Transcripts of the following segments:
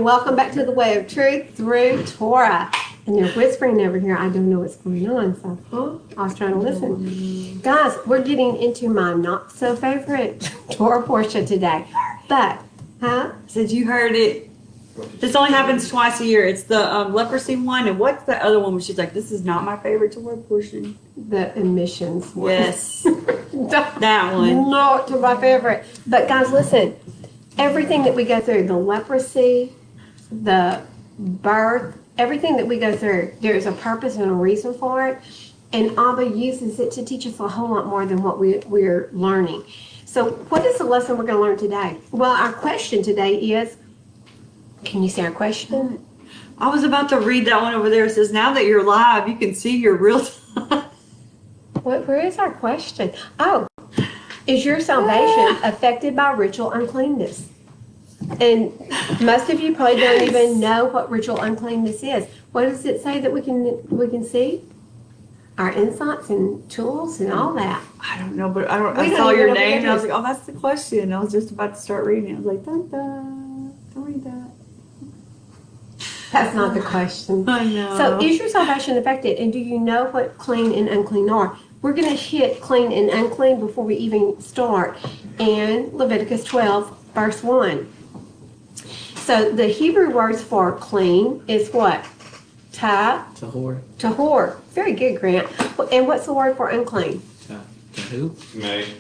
welcome back to the Way of Truth through Torah. And they're whispering over here. I don't know what's going on, so I was trying to listen. Guys, we're getting into my not so favorite Torah portion today. But, Said you heard it. This only happens twice a year. It's the leprosy one, and what's the other one where she's like, this is not my favorite Torah portion? The emissions one. Yes. That one. Not my favorite. But guys, listen. Everything that we go through, the leprosy, the birth, everything that we go through, there's a purpose and a reason for it. And Abba uses it to teach us a whole lot more than what we're learning. So what is the lesson we're going to learn today? Well, our question today is, can you say our question? I was about to read that one over there. It says, now that you're live, you can see your real time. Where is our question? Oh, is your salvation affected by ritual uncleanness? And most of you probably don't even know what ritual uncleanness is. What does it say that we can see? Our insights and tools and all that. I don't know, but I saw your name and I was like, oh, that's the question. I was just about to start reading it. I was like, dun, dun, don't read that. That's not the question. I know. So is your salvation affected? And do you know what clean and unclean are? We're going to hit clean and unclean before we even start in Leviticus 12, verse 1. So the Hebrew words for clean is what? Tahor. Tahor. Very good, Grant. And what's the word for unclean? Tahu.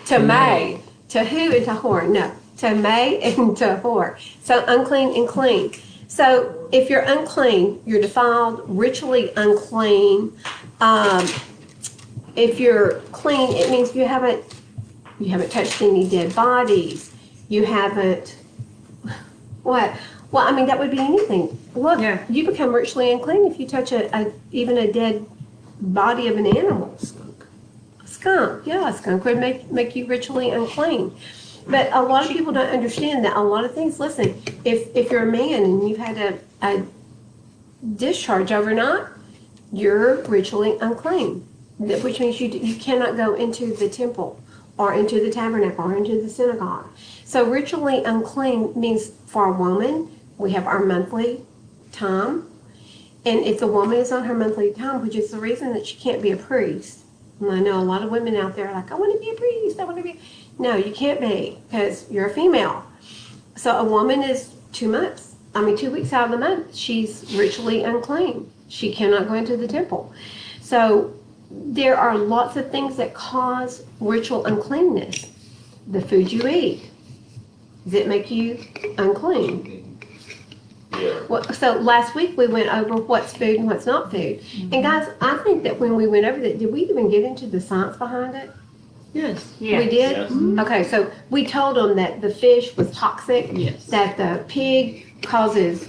Tamay. Tahu and tahor. No. Tamay and tahor. So unclean and clean. So if you're unclean, you're defiled, ritually unclean. If you're clean, it means you haven't touched any dead bodies. You haven't, what? Well, I mean, that would be anything. Look, You become ritually unclean if you touch even a dead body of an animal. A skunk, yeah, a skunk would make you ritually unclean. But a lot of people don't understand that a lot of things, listen, if you're a man and you've had a discharge overnight, you're ritually unclean, which means you cannot go into the temple or into the tabernacle or into the synagogue. So ritually unclean means for a woman, we have our monthly time. And if the woman is on her monthly time, which is the reason that she can't be a priest. And I know a lot of women out there are like, I want to be a priest, I want to be. No, you can't be because you're a female. So a woman is 2 weeks out of the month, she's ritually unclean. She cannot go into the temple. So there are lots of things that cause ritual uncleanness. The food you eat, does it make you unclean? Yeah. Well, so last week we went over what's food and what's not food. And guys, I think that when we went over that, did we even get into the science behind it? Yes. We did? Yes. Okay, so we told them that the fish was toxic, that the pig causes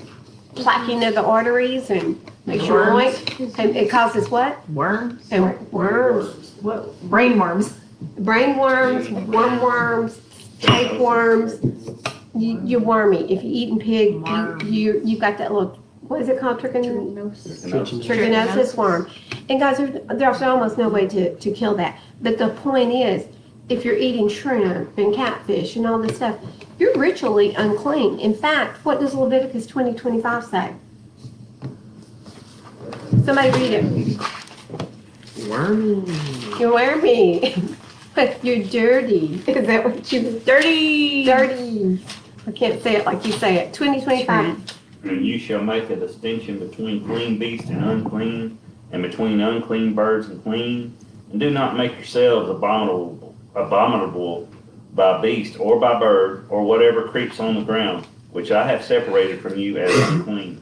plaquing of the arteries and makes you moist. And it causes what? Worms? And worms. What? Brain worms. Brain worms, worms, tapeworms. You're wormy. If you're eating pig, you got that little, what is it called? Trichinosis worm. And guys, there's almost no way to kill that. But the point is, if you're eating shrimp and catfish and all this stuff, you're ritually unclean. In fact, what does Leviticus 20:25 say? Somebody read it. Wormy. You're wormy. You're dirty. Is that what you... Dirty. I can't say it like you say it. 2025. And you shall make a distinction between clean beasts and unclean, and between unclean birds and clean. And do not make yourselves abominable by beast or by bird or whatever creeps on the ground, which I have separated from you as unclean.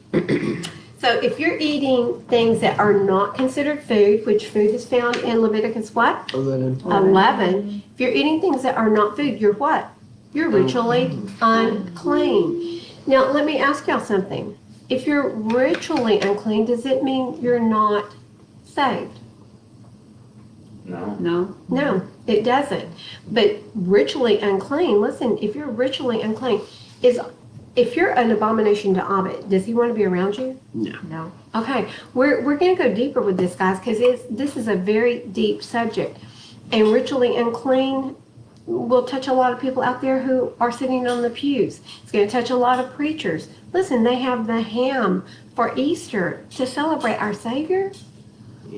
So if you're eating things that are not considered food, which food is found in Leviticus what? 11. If you're eating things that are not food, you're what? You're ritually unclean. Now, let me ask y'all something. If you're ritually unclean, does it mean you're not saved? No. No, it doesn't. But ritually unclean, listen, if you're ritually unclean, if you're an abomination to Abba, does he want to be around you? No. Okay, we're going to go deeper with this, guys, because this is a very deep subject. And ritually unclean will touch a lot of people out there who are sitting on the pews. It's going to touch a lot of preachers. Listen, they have the ham for Easter to celebrate our Savior.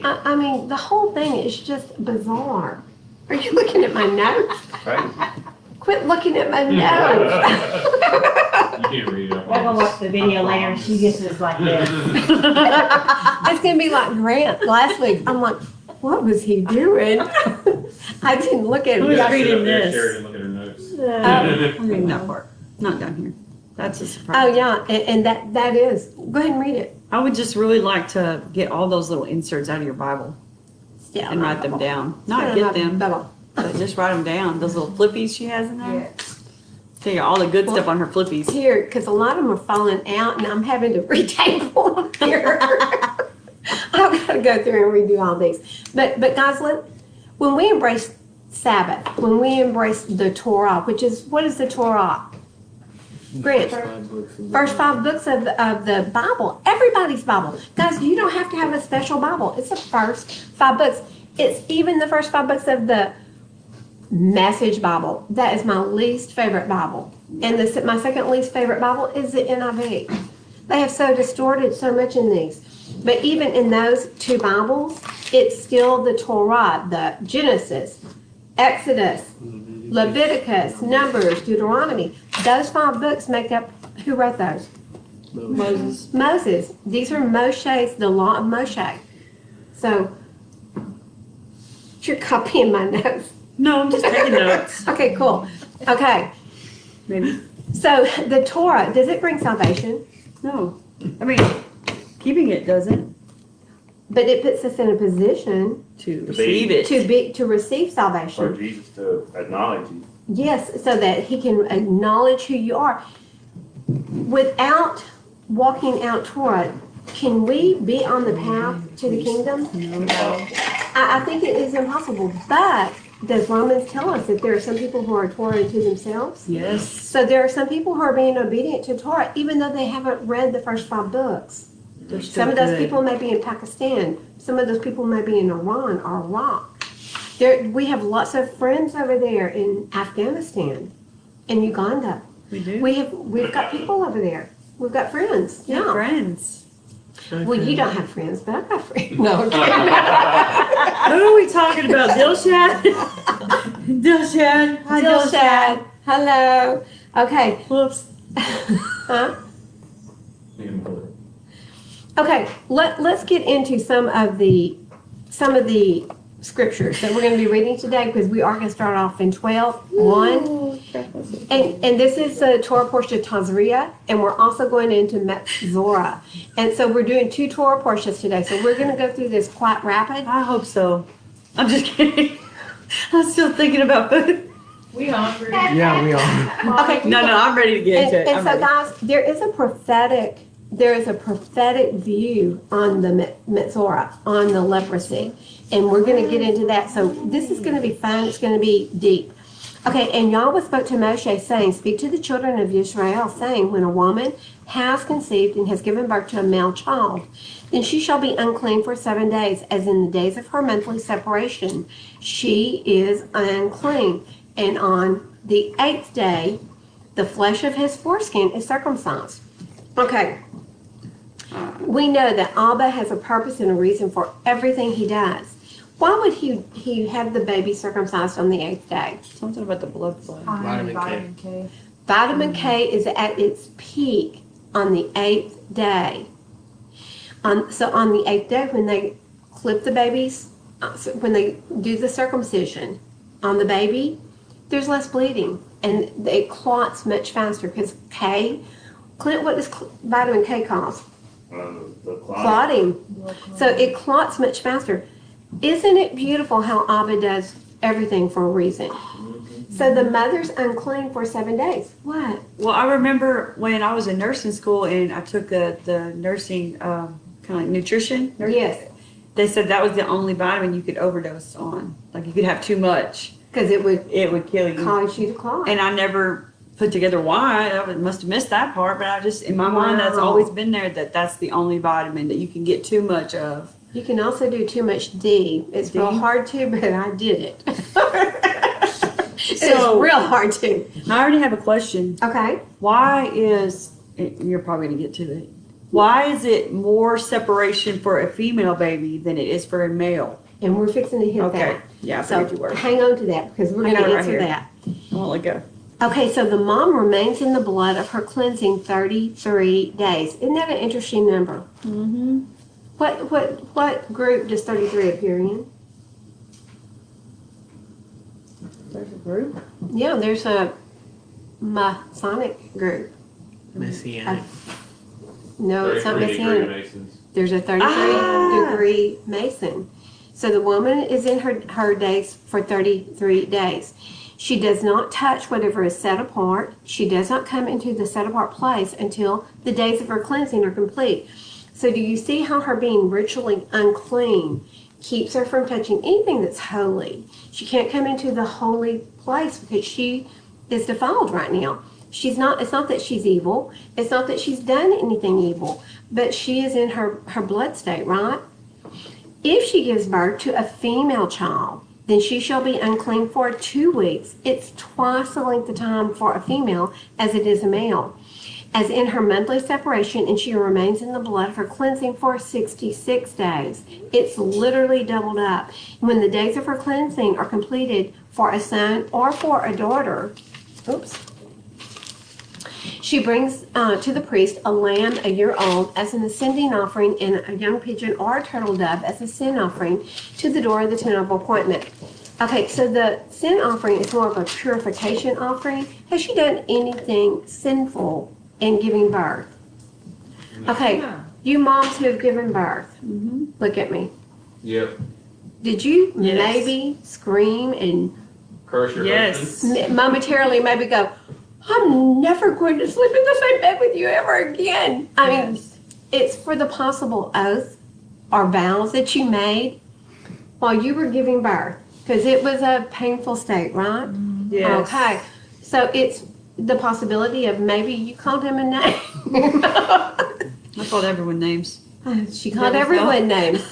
I mean, the whole thing is just bizarre. Are you looking at my notes? Right? Quit looking at my notes. You can't read it. We're gonna watch the video later and she just is like this. It's going to be like Grant last week. I'm like, what was he doing? I didn't look at Who's it. reading this? Share it and look at her notes. I'm reading that part. Not down here. That's a surprise. Oh, yeah, and that is. Go ahead and read it. I would just really like to get all those little inserts out of your Bible Yeah, and write them down. Not get them, Bible. but just write them down. Those little flippies she has in there. Tell you all the good stuff on her flippies. Here, because a lot of them are falling out, and I'm having to retape them here. I've got to go through and redo all these. But guys, when we embrace Sabbath, when we embrace the Torah, which is, what is the Torah? Grant, first 5 books of the Bible, everybody's Bible. Guys, you don't have to have a special Bible. It's the first 5 books. It's even the first 5 books of the Message Bible. That is my least favorite Bible. And my second least favorite Bible is the NIV. They have so distorted so much in these. But even in those 2 Bibles, it's still the Torah, the Genesis, Exodus, Leviticus, Numbers, Deuteronomy. Those 5 books make up, who wrote those? Moses. Moses. These are Moshe's, the law of Moshe. So, you're copying my notes. No, I'm just taking notes. Okay, cool. Okay, Maybe. so the Torah, does it bring salvation? No. I mean, keeping it doesn't. But it puts us in a position To receive it. to receive For salvation. Jesus to acknowledge you. Yes, so that he can acknowledge who you are. Without walking out Torah, can we be on the path to the kingdom? I think it is impossible. But does Romans tell us that there are some people who are Torah unto themselves? Yes. So there are some people who are being obedient to Torah, even though they haven't read the first 5 books. They're still Some of those good. people may be in Pakistan. Some of those people may be in Iran or Iraq. We have lots of friends over there in Afghanistan, in Uganda. We do. We've got people over there. We've got friends. Yeah, Yeah. friends. Well, you don't have friends, but I've got friends. No, okay. Who are we talking about? Dilshad? Dilshad. Hi, Dilshad. Hello. Okay. Whoops. Huh? Okay. Let's get into some of the scriptures that we're going to be reading today, because we are going to start off in 12:1. And this is the Torah portion of Tazria, and we're also going into Metzora. And so we're doing 2 Torah portions today, so we're going to go through this quite rapid. I hope so. I'm just kidding. I'm still thinking about food. We hungry. Yeah, we are. Okay. No, I'm ready to get into it. And I'm so, ready. guys, there is a prophetic view on the Metzora, on the leprosy, and we're going to get into that. So this is going to be fun. It's going to be deep. Okay, and Yahweh spoke to Moshe, saying, "Speak to the children of Israel, saying, when a woman has conceived and has given birth to a male child, then she shall be unclean for 7 days, as in the days of her monthly separation. She is unclean. And on the 8th day, the flesh of his foreskin is circumcised." Okay. We know that Abba has a purpose and a reason for everything he does. Why would he have the baby circumcised on the 8th day? Something about the blood flow. Vitamin K. Vitamin K is at its peak on the 8th day. So on the 8th day, when they clip the babies, when they do the circumcision on the baby, there's less bleeding, and it clots much faster, because Clint, what does vitamin K cause? The Clotting. So it clots much faster. Isn't it beautiful how Abba does everything for a reason? So the mother's unclean for 7 days. What? Well, I remember when I was in nursing school and I took the nursing, kind of like nutrition. Yes. They said that was the only vitamin you could overdose on. Like you could have too much. Because it would Kill you. cause you to clot. And I never put together why. I must have missed that part, but I just, in my mind, that's Wow. always been there, that's the only vitamin that you can get too much of. You can also do too much D. It's real D? hard to, but I did it. It's So- real hard to. I already have a question. Okay. Why is, you're probably gonna get to it. Why is it more separation for a female baby than it is for a male? And we're fixing to hit Okay. that. Yeah, I So figured you were. hang on to that because we're I going got to it right answer here. that. I won't let go. Okay, so the mom remains in the blood of her cleansing 33 days. Isn't that an interesting number? Mm-hmm. What group does 33 appear in? There's a group. Yeah, there's a Masonic group. Messianic. No, it's not 33 degree Messianic. Masons. There's a 33 degree Mason. So the woman is in her days for 33 days. She does not touch whatever is set apart. She does not come into the set apart place until the days of her cleansing are complete. So do you see how her being ritually unclean keeps her from touching anything that's holy? She can't come into the holy place because she is defiled right now. She's not, it's not that she's evil. It's not that she's done anything evil, but she is in her blood state, right? If she gives birth to a female child, then she shall be unclean for 2 weeks. It's twice the length of time for a female as it is a male. As in her monthly separation, and she remains in the blood of her cleansing for 66 days. It's literally doubled up. When the days of her cleansing are completed for a son or for a daughter, she brings to the priest a lamb a year old as an ascending offering and a young pigeon or a turtle dove as a sin offering to the door of the tent of appointment. Okay, so the sin offering is more of a purification offering. Has she done anything sinful in giving birth? Okay, you moms who have given birth, look at me. Yep. Did you Yes. maybe scream and Curse your Yes. momentarily maybe go, I'm never going to sleep in the same bed with you ever again? I mean, it's for the possible oath or vows that you made while you were giving birth, because it was a painful state, right? Yes. Okay, so it's the possibility of maybe you called him a name. I called everyone names. She called Never everyone names.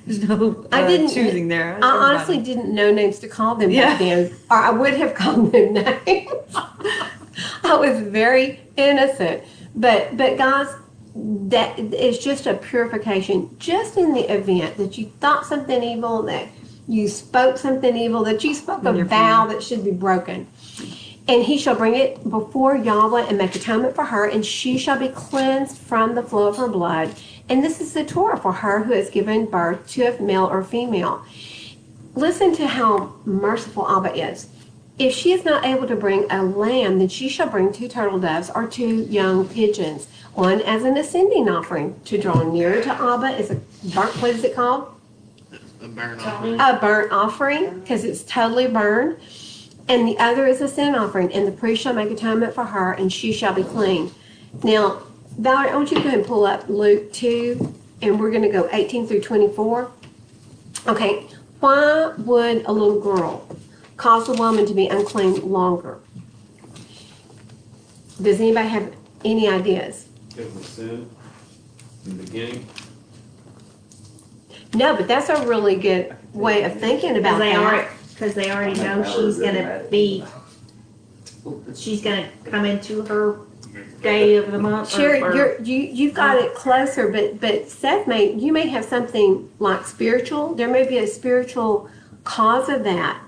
There's no I didn't- choosing there. I honestly didn't know names to call them Yeah. back then, or I would have called them names. I was very innocent, but guys, that is just a purification. Just in the event that you thought something evil, that you spoke something evil, that you spoke a You're vow that should be broken. And he shall bring it before Yahweh and make atonement for her, and she shall be cleansed from the flow of her blood. And this is the Torah for her who has given birth to a male or female. Listen to how merciful Abba is. If she is not able to bring a lamb, then she shall bring 2 turtle doves or 2 young pigeons, one as an ascending offering to draw nearer to Abba. Is a burnt, what is it called? A burn offering. A burnt offering, because it's totally burned. And the other is a sin offering, and the priest shall make atonement for her, and she shall be clean. Now, Valerie, I want you to go ahead and pull up Luke 2, and we're going to go 18 through 24. Okay, why would a little girl cause the woman to be unclean longer? Does anybody have any ideas? It was sin in the beginning. No, but that's a really good way of thinking about that. Because they already know she's gonna come into her day of the month. Sherry, or- you've got it closer, but Seth you may have something like spiritual. There may be a spiritual cause of that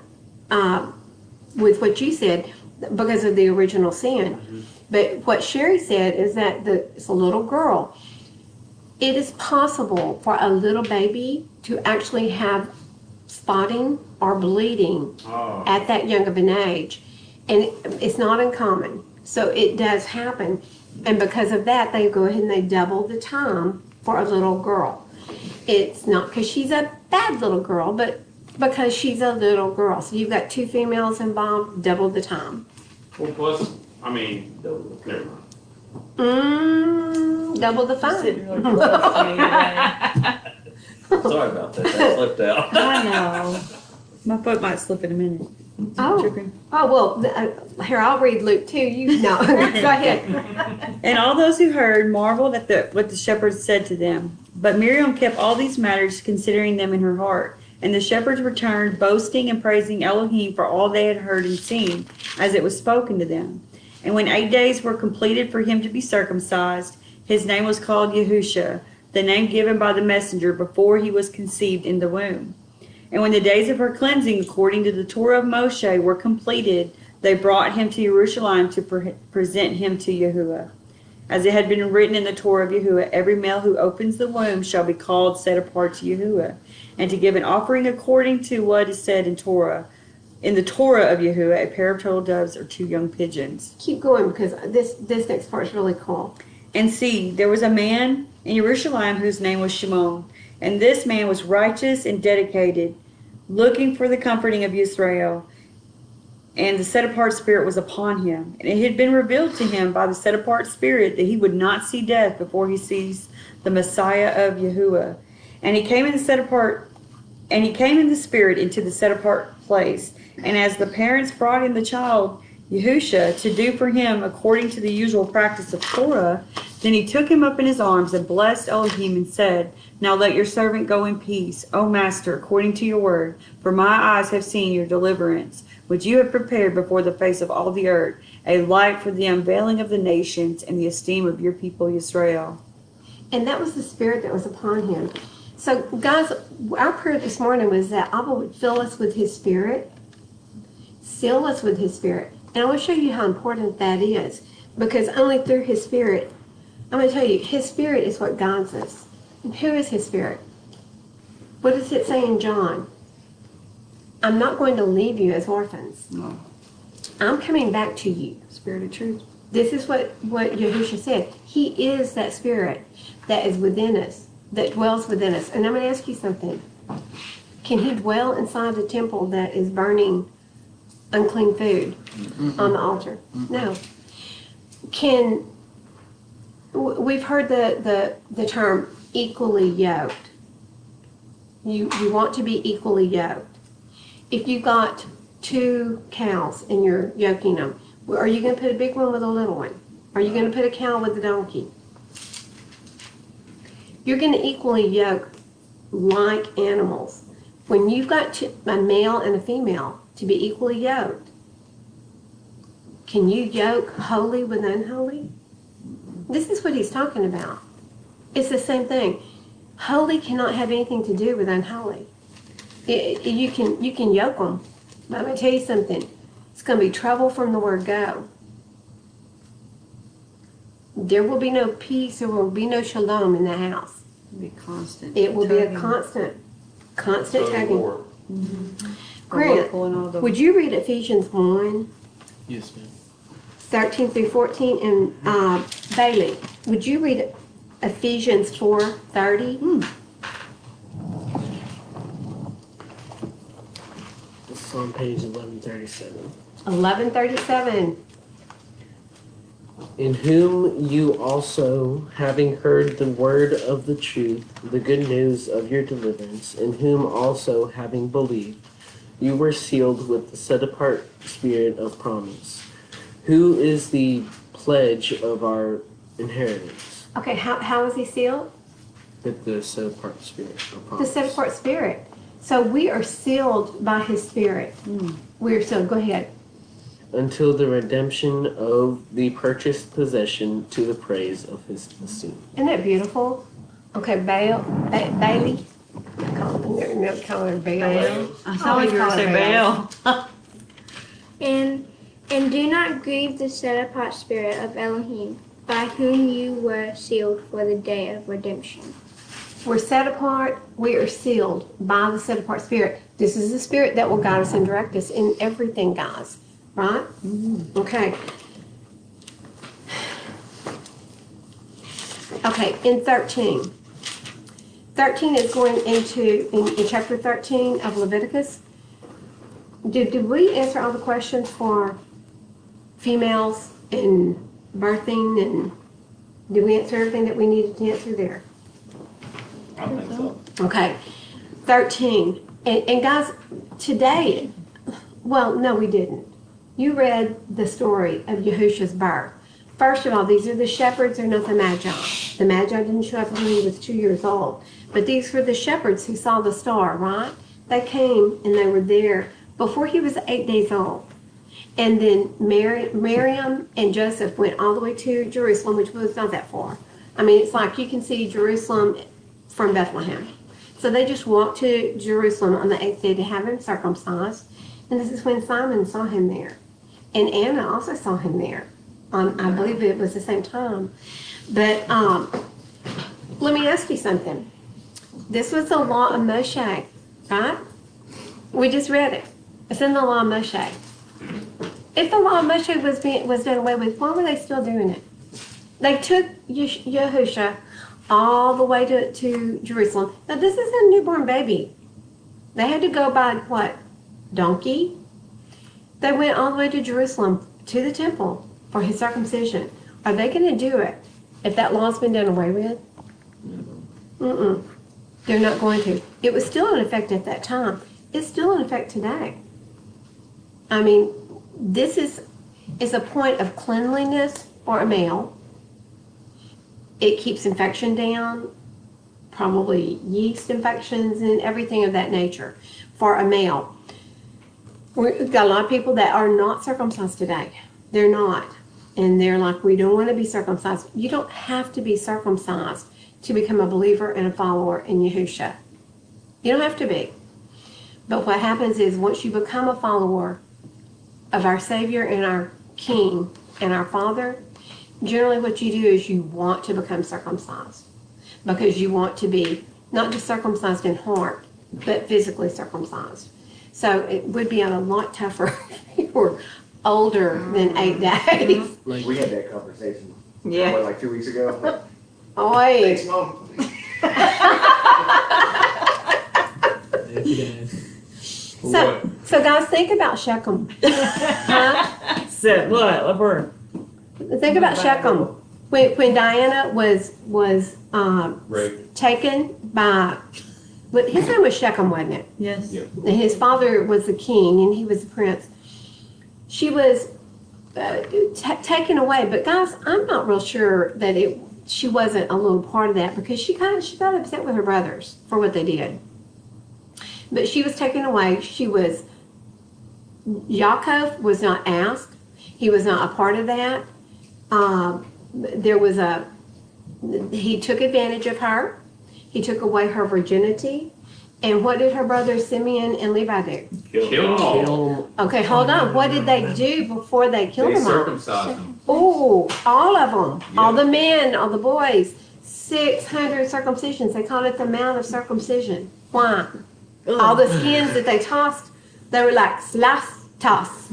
with what you said because of the original sin. But what Sherry said is that it's a little girl. It is possible for a little baby to actually have spotting or bleeding Oh. at that young of an age, and it's not uncommon. So it does happen, and because of that, they go ahead and they double the time for a little girl. It's not because she's a bad little girl, but because she's a little girl. So you've got 2 females involved, double the time. Well, plus, I mean, never mind. Double the fine. Sitting really close to me today. Sorry about that, that slipped out. I know. My foot might slip in a minute. Oh. Tripping. Oh, well, here, I'll read Luke 2. You know, go ahead. And all those who heard marveled at what the shepherds said to them. But Miriam kept all these matters, considering them in her heart. And the shepherds returned, boasting and praising Elohim for all they had heard and seen, as it was spoken to them. And when 8 days were completed for him to be circumcised, his name was called Yahusha, the name given by the messenger before he was conceived in the womb. And when the days of her cleansing, according to the Torah of Moshe, were completed, they brought him to Jerusalem to present him to Yahuwah. As it had been written in the Torah of Yahuwah, every male who opens the womb shall be called set apart to Yahuwah, and to give an offering according to what is said in the Torah of Yahuwah, a pair of turtle doves or 2 young pigeons. Keep going because this next part's really cool. And see, there was a man in Jerusalem whose name was Shimon, and this man was righteous and dedicated, looking for the comforting of Israel. And the set-apart spirit was upon him. And it had been revealed to him by the set-apart spirit that he would not see death before he sees the Messiah of Yahuwah. And he came in the spirit into the set-apart place. And as the parents brought in the child, Yahusha, to do for him according to the usual practice of Torah, then he took him up in his arms and blessed Elohim and said, "Now let your servant go in peace, O Master, according to your word. For my eyes have seen your deliverance, which you have prepared before the face of all the earth, a light for the unveiling of the nations and the esteem of your people Israel." And that was the spirit that was upon him. So, guys, our prayer this morning was that Abba would fill us with his spirit, seal us with his spirit. And I want to show you how important that is, because only through his spirit, I'm going to tell you, his spirit is what guides us. And who is his spirit? What does it say in John? I'm not going to leave you as orphans. No. I'm coming back to you. Spirit of truth. This is what Yahushua said. He is that spirit that is within us, that dwells within us. And I'm going to ask you something. Can he dwell inside the temple that is burning unclean food on the altar? No. We've heard the term equally yoked. You want to be equally yoked. If you got 2 cows and you're yoking them, are you going to put a big one with a little one? Are you going to put a cow with a donkey? You're going to equally yoke like animals. When you've got a male and a female to be equally yoked, can you yoke holy with unholy? This is what he's talking about. It's the same thing. Holy cannot have anything to do with unholy. You can yoke them, but I'm going to tell you something. It's going to be trouble from the word go. There will be no peace. There will be no shalom in the house. It'll be constant. It will be a tugging. constant tugging. Lord. Grant, Pulling all the- would you read Ephesians 1, Yes, ma'am. 13 through 14? And Bailey, would you read Ephesians 4:30? This is on page 1137. 11:37. In whom you also, having heard the word of the truth, the good news of your deliverance, in whom also, having believed, you were sealed with the set-apart spirit of promise, who is the pledge of our inheritance. Okay, how is he sealed? With the set-apart spirit of The promise. set-apart spirit. So we are sealed by his spirit. We are sealed. Go ahead. Until the redemption of the purchased possession to the praise of his esteem. Isn't that beautiful? Okay, Bailey. Call her Bail. I thought you were going to say Baal. And do not grieve the set-apart spirit of Elohim, by whom you were sealed for the day of redemption. We're set apart. We are sealed by the set apart spirit. This is the spirit that will guide us and direct us in everything, guys. Right? Okay. Okay, in 13. 13 is going into, in chapter 13 of Leviticus. Did we answer all the questions for females and birthing, and did we answer everything that we needed to answer there? I think so. Okay, 13. And guys, today, well, no, we didn't. You read the story of Yahushua's birth. First of all, these are the shepherds, they're not the Magi. The Magi didn't show up until he was 2 years old. But these were the shepherds who saw the star, right? They came and they were there before he was 8 days old. And then Miriam and Joseph went all the way to Jerusalem, which was not that far. I mean, it's like you can see Jerusalem from Bethlehem. So they just walked to Jerusalem on the 8th day to have him circumcised. And this is when Simon saw him there. And Anna also saw him there. I believe it was the same time. But let me ask you something. This was the law of Moshe, right? We just read it. It's in the law of Moshe. If the law of Moshe was done away with, why were they still doing it? They took Yahusha all the way to Jerusalem. Now, this is a newborn baby. They had to go by what? Donkey? They went all the way to Jerusalem, to the temple, for his circumcision. Are they going to do it if that law's been done away with? Mm-mm. They're not going to. It was still in effect at that time. It's still in effect today. I mean, this is a point of cleanliness for a male. It keeps infection down, probably yeast infections and everything of that nature for a male. We've got a lot of people that are not circumcised today. They're not. And they're like, we don't want to be circumcised. You don't have to be circumcised to become a believer and a follower in Yahusha. You don't have to be. But what happens is once you become a follower of our Savior and our King and our Father, generally what you do is you want to become circumcised because you want to be not just circumcised in heart, but physically circumcised. So it would be a lot tougher if you were older than 8 days. We had that conversation, Yeah. what, like 2 weeks ago? Oi. Thanks, Mom. So guys, think about Shechem. Huh? So what? Laverne? Think about Shechem. When Diana was Right. taken by, but his name was Shechem, wasn't it? Yes. Yeah. And his father was the king and he was the prince. She was taken away, but guys, I'm not real sure that she wasn't a little part of that because she got upset with her brothers for what they did. But she was taken away. Yaakov was not asked. He was not a part of that. He took advantage of her. He took away her virginity. And what did her brothers Simeon and Levi do? Kill them all. Okay, hold on. What did they do before they killed They them all? circumcised them. Oh, all of them. Yeah. All the men, all the boys. 600 circumcisions. They called it the Mount of Circumcision. Why? All the skins that they tossed, they were like toss.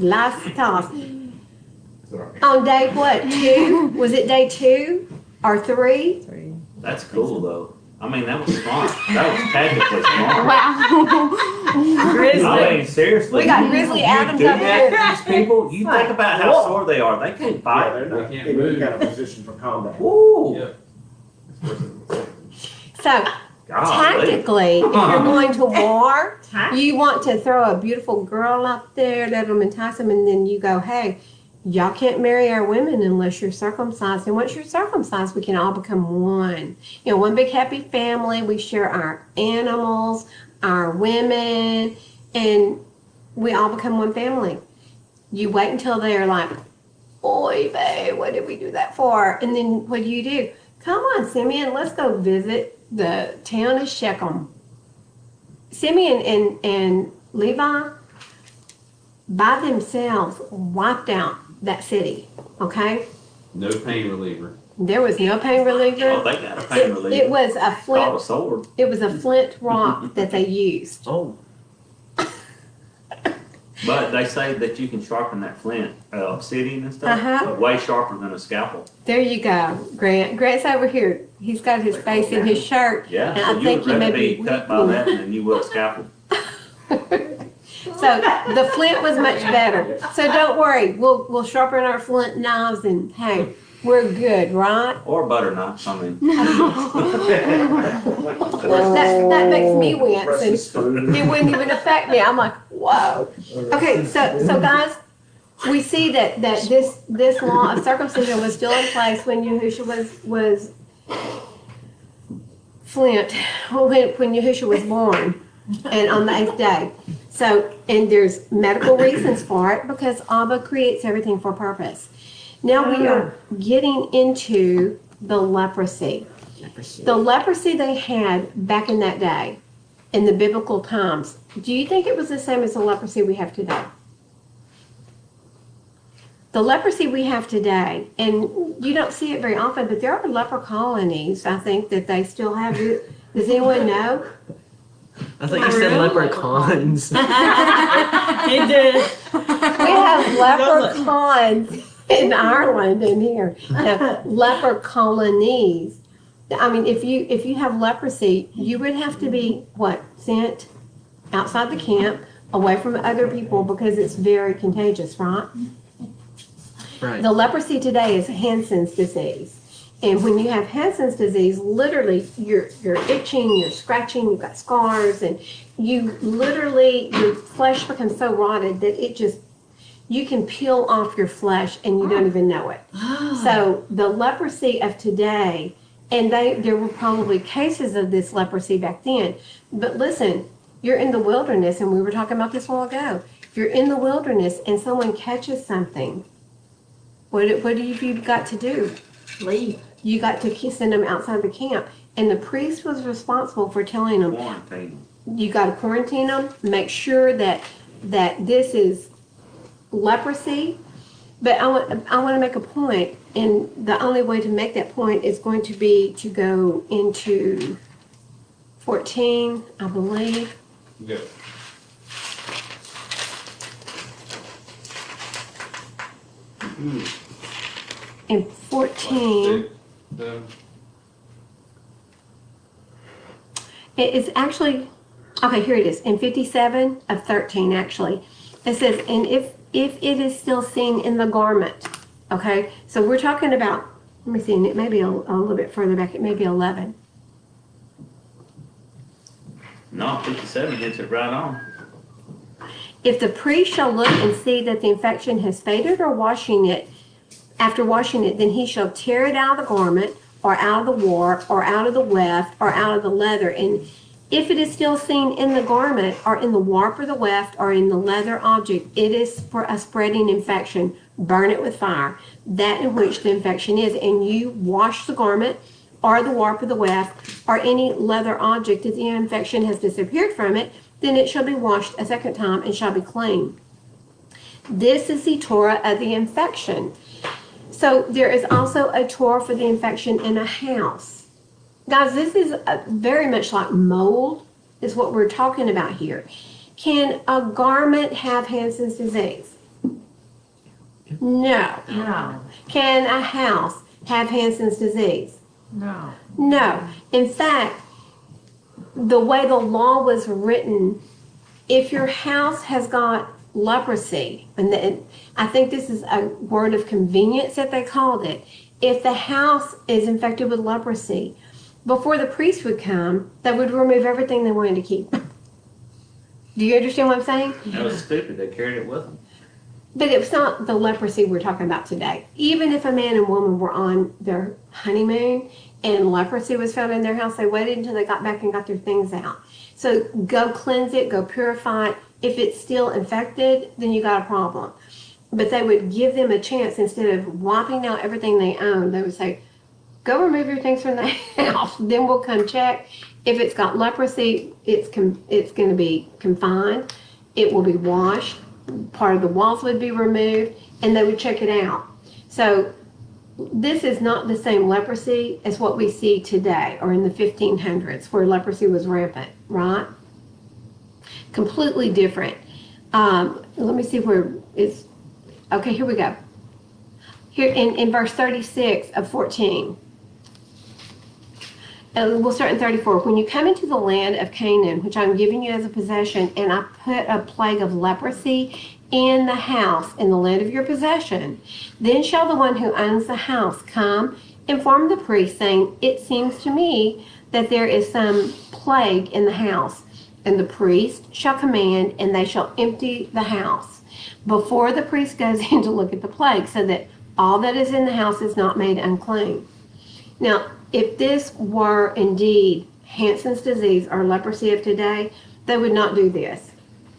On day what? 2? Was it day 2 or 3? That's cool though. I mean, that was smart. That was tactically smart. Grizzly. I mean, seriously. We got Grizzly Adams do over here. that to these people. You think about how sore they are. They can't Yeah, fight. they're not They can't in move. any kind of position for combat. Woo! Yeah. So, Golly. tactically, if you're going to war, you want to throw a beautiful girl out there that'll entice them, and then you go, hey, y'all can't marry our women unless you're circumcised. And once you're circumcised, we can all become one. You know, one big happy family. We share our animals, our women, and we all become one family. You wait until they're like, oy vey, what did we do that for? And then what do? Come on, Simeon, let's go visit the town of Shechem. Simeon and Levi, by themselves, wiped out that city, okay? No pain reliever. There was no pain reliever. Oh, they got a pain reliever. It was a Called a flint. sword. It was a flint rock that they used. Oh, But they say that you can sharpen that flint, obsidian and stuff, Uh-huh. way sharper than a scalpel. There you go, Grant. Grant's over here. He's got his face in his shirt. Yeah, And so I you think would you may rather be be cut by that than you would a scalpel. So the flint was much better. So don't worry. We'll sharpen our flint knives and hey, we're good, right? Or butter knife, I mean. That makes me wince Rusty and spoon. it wouldn't even affect me. I'm like, whoa. Okay, so guys, we see that this law of circumcision was still in place when Yahusha was Flint, when Yahusha was born. and on the 8th day. So, and there's medical reasons for it because Abba creates everything for a purpose. Now we are getting into the leprosy. The leprosy they had back in that day, in the biblical times, do you think it was the same as the leprosy we have today? The leprosy we have today, and you don't see it very often, but there are leper colonies, I think, that they still have. Does anyone know? I thought you said leprechauns. It did. We have leprechauns in Ireland and here. Now, leper colonies. I mean, if you have leprosy, you would have to be sent outside the camp, away from other people because it's very contagious, right? Right. The leprosy today is Hansen's disease. And when you have Hansen's disease, literally you're itching, you're scratching, you've got scars, and you literally, your flesh becomes so rotted that you can peel off your flesh and you don't even know it. So the leprosy of today, and there were probably cases of this leprosy back then, but listen, you're in the wilderness, and we were talking about this a while ago. If you're in the wilderness and someone catches something, what have you got to do? Leave. You got to send them outside the camp. And the priest was responsible for telling them, Quarantine. you got to quarantine them, make sure that this is leprosy. But I want to make a point, and the only way to make that point is going to be to go into 14, I believe. Go. In 14, it is actually, okay, here it is, in 57 of 13, actually. It says, and if it is still seen in the garment, okay? So we're talking about, let me see, and it may be a little bit further back, it may be 11. No, 57 hits it right on. If the priest shall look and see that the infection has faded after washing it, then he shall tear it out of the garment, or out of the warp, or out of the weft, or out of the leather. And if it is still seen in the garment, or in the warp, or the weft, or in the leather object, it is for a spreading infection. Burn it with fire, that in which the infection is. And you wash the garment, or the warp, or the weft, or any leather object, if the infection has disappeared from it, then it shall be washed a second time and shall be clean. This is the Torah of the infection. So there is also a Torah for the infection in a house. Guys, this is very much like mold, is what we're talking about here. Can a garment have Hansen's disease? No. No. Can a house have Hansen's disease? No. No. In fact, the way the law was written, if your house has got leprosy, and I think this is a word of convenience that they called it, if the house is infected with leprosy, before the priest would come, they would remove everything they wanted to keep. Do you understand what I'm saying? That was stupid. They carried it with them. But it's not the leprosy we're talking about today. Even if a man and woman were on their honeymoon and leprosy was found in their house, they waited until they got back and got their things out. So go cleanse it, go purify it. If it's still infected, then you got a problem. But they would give them a chance. Instead of wiping out everything they own, they would say, go remove your things from the house. Then we'll come check. If it's got leprosy, it's going to be confined. It will be washed. Part of the walls would be removed, and they would check it out. So this is not the same leprosy as what we see today or in the 1500s where leprosy was rampant, right? Completely different. Let me see where it's, okay, here we go. Here in verse 36 of 14. We'll start in 34. When you come into the land of Canaan, which I'm giving you as a possession, and I put a plague of leprosy in the house, in the land of your possession, then shall the one who owns the house come, inform the priest, saying, it seems to me that there is some plague in the house. And the priest shall command, and they shall empty the house before the priest goes in to look at the plague, so that all that is in the house is not made unclean. Now, if this were indeed Hansen's disease or leprosy of today, they would not do this.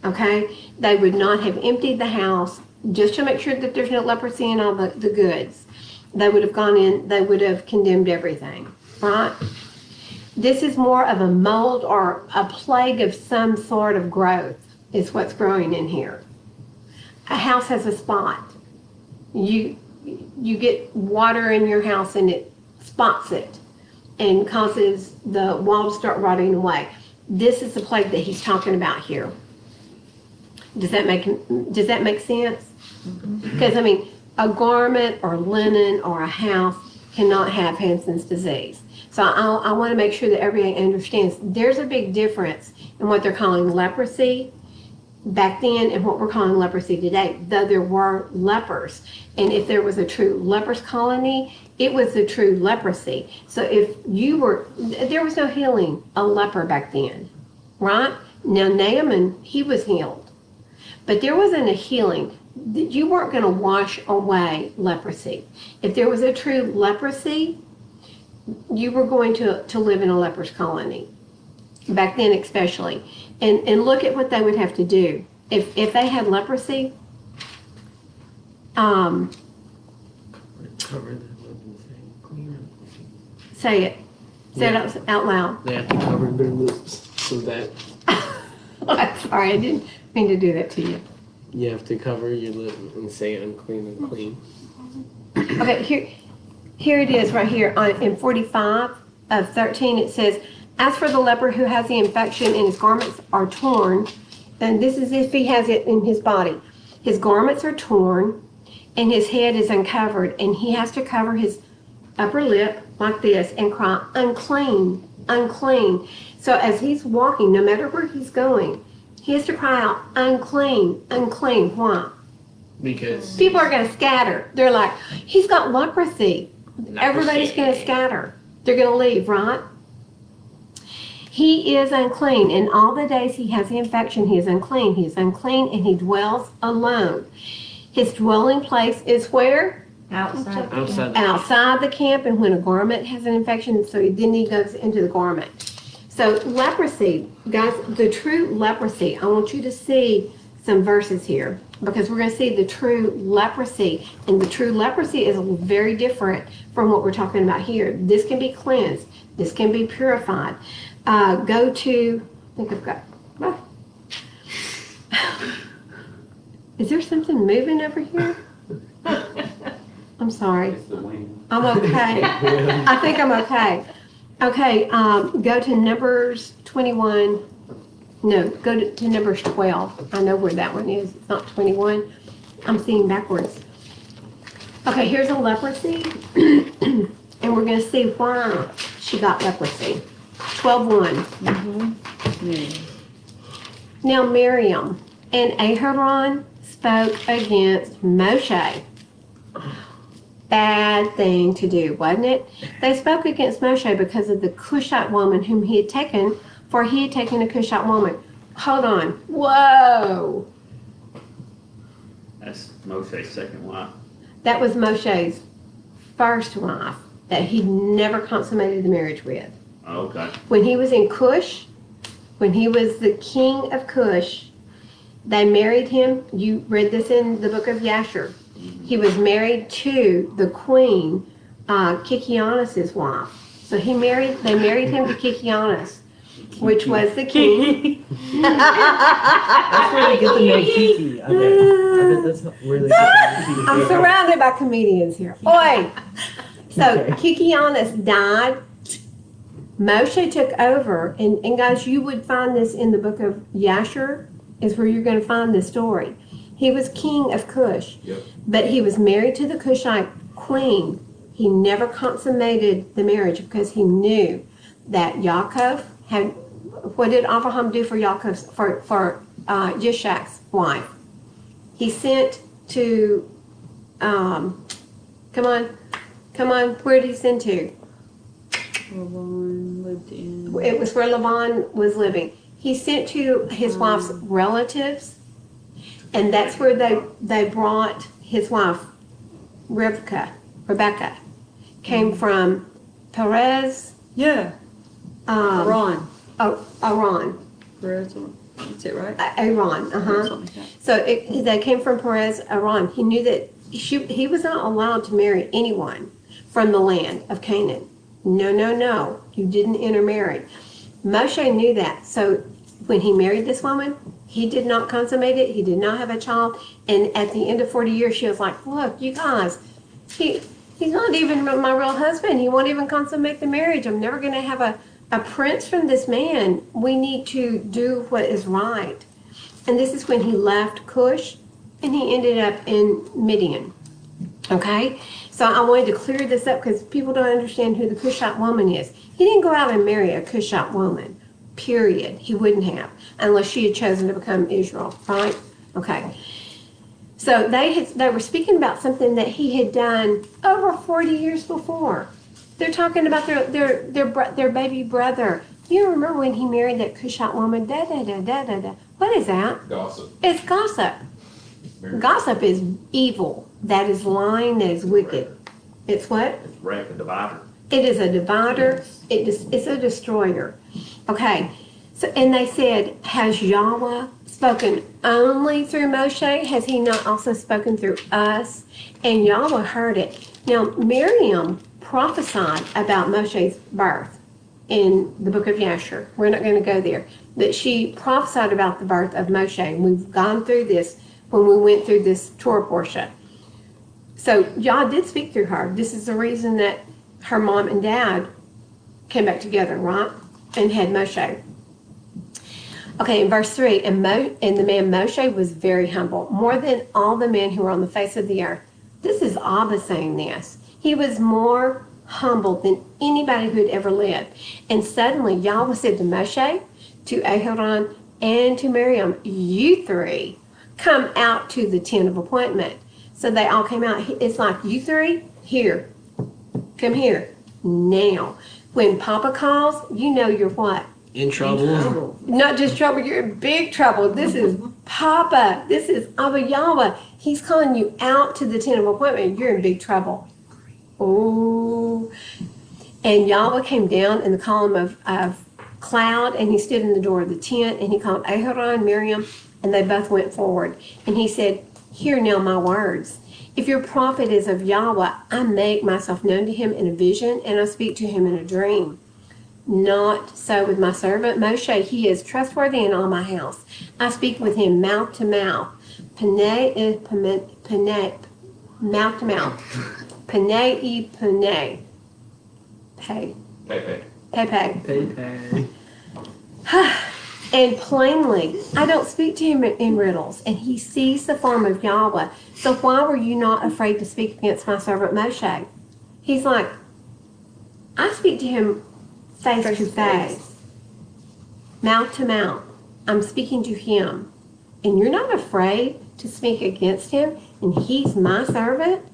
Okay? They would not have emptied the house just to make sure that there's no leprosy in all the goods. They would have gone in, they would have condemned everything, right? This is more of a mold or a plague of some sort of growth is what's growing in here. A house has a spot. You get water in your house and it spots it and causes the wall to start rotting away. This is the plague that he's talking about here. Does that make sense? Because I mean, a garment or linen or a house cannot have Hansen's disease. So I want to make sure that everybody understands there's a big difference in what they're calling leprosy back then and what we're calling leprosy today, though there were lepers. And if there was a true leprous colony, it was a true leprosy. So if there was no healing a leper back then, right? Now Naaman, he was healed. But there wasn't a healing. You weren't going to wash away leprosy. If there was a true leprosy, you were going to live in a leper's colony. Back then especially. And look at what they would have to do. If they had leprosy, Cover the lips and clean say it. Say it out loud. They have to cover their lips so that I'm sorry, I didn't mean to do that to you. you have to cover your lip and say unclean and clean. Okay, here it is right here in 45 of 13. It says, as for the leper who has the infection and his garments are torn, and this is if he has it in his body, his garments are torn and his head is uncovered, and he has to cover his upper lip like this and cry, unclean, unclean. So as he's walking, no matter where he's going, he has to cry out, unclean, unclean. Why? Because People are going to scatter. They're like, he's got leprosy. Everybody's going to scatter. They're going to leave, right? He is unclean. In all the days he has the infection, he is unclean. He is unclean and he dwells alone. His dwelling place is where? Outside. Outside the camp, and when a garment has an infection, then he goes into the garment. So leprosy, guys, the true leprosy, I want you to see some verses here because we're going to see the true leprosy. And the true leprosy is very different from what we're talking about here. This can be cleansed. This can be purified. Go to, I think I've got, is there something moving over here? I'm sorry. It's the wind. I'm okay. I think I'm okay. Okay, go to Numbers 21. No, go to Numbers 12. I know where that one is. It's not 21. I'm seeing backwards. Okay, here's a leprosy. And we're going to see why she got leprosy. 12:1. Now Miriam and Aharon spoke against Moshe. Bad thing to do, wasn't it? They spoke against Moshe because of the Cushite woman whom he had taken, for he had taken a Cushite woman. Hold on. Whoa. That's Moshe's second wife. That was Moshe's first wife that he never consummated the marriage with. Oh, okay. When he was in Cush, when he was the king of Cush, they married him. You read this in the book of Yasher. He was married to the queen, Kikianus' wife. So they married him to Kikianus, which was the king. that's where they get the name Kiki. I bet that's where they get the name Kiki. I'm surrounded by comedians here. Oi! So Kikianus died. Moshe took over, and guys, you would find this in the book of Yasher, is where you're going to find this story. He was king of Cush, but he was married to the Cushite queen. He never consummated the marriage because he knew that Yaakov had. What did Abraham do for Yaakov's for Yishak's wife? He sent to. Come on, where did he send to? Laban lived in. It was where Laban was living. He sent to his wife's relatives, and that's where they brought his wife, Rebecca, came from Perez. Yeah. Aran. Aran. That's it, right? Aaron, Something like that. So they came from Perez, Aaron. He knew that he was not allowed to marry anyone from the land of Canaan. No, no, no. You didn't intermarry. Moshe knew that. So when he married this woman, he did not consummate it. He did not have a child. And at the end of 40 years, she was like, look, you guys, he's not even my real husband. He won't even consummate the marriage. I'm never going to have a prince from this man. We need to do what is right. And this is when he left Cush and he ended up in Midian. Okay? So I wanted to clear this up because people don't understand who the Cushite woman is. He didn't go out and marry a Cushite woman. Period. He wouldn't have, unless she had chosen to become Israel, right? Okay. So they were speaking about something that he had done over 40 years before. They're talking about their baby brother. You remember when he married that Cushite woman? Da da da da da da. What is that? Gossip. It's gossip. Gossip is evil. That is lying. That is wicked. It's what? It's wreck, a divider. It is a divider. It's a destroyer. Okay. So, and they said, has Yahweh spoken only through Moshe? Has he not also spoken through us? And Yahweh heard it. Now, Miriam prophesied about Moshe's birth in the book of Yasher. We're not going to go there. But she prophesied about the birth of Moshe. And we've gone through this when we went through this Torah portion. So Yah did speak through her. This is the reason that her mom and dad came back together, right? And had Moshe. Okay, in verse 3, and the man Moshe was very humble, more than all the men who were on the face of the earth. This is Abba saying this. He was more humble than anybody who had ever lived. And suddenly Yahweh said to Moshe, to Aharon, and to Miriam, you three come out to the tent of appointment. So they all came out. It's like, you three, here. Come here. Now. When Papa calls, you know you're what? In trouble. Not just trouble, you're in big trouble. This is Papa. This is Abba Yahweh. He's calling you out to the tent of appointment. You're in big trouble. Oh. And Yahweh came down in the column of cloud, and he stood in the door of the tent, and he called Aharon, Miriam, and they both went forward. And he said, hear now my words. If your prophet is of Yahweh, I make myself known to him in a vision, and I speak to him in a dream. Not so with my servant Moshe. He is trustworthy in all my house. I speak with him mouth to mouth. Panei, mouth to mouth. Panei, panei. Pay. Pepe. Pay. And plainly, I don't speak to him in riddles, and he sees the form of Yahweh. So why were you not afraid to speak against my servant Moshe? He's like, I speak to him face to face, mouth to mouth. I'm speaking to him, and you're not afraid to speak against him, and he's my servant?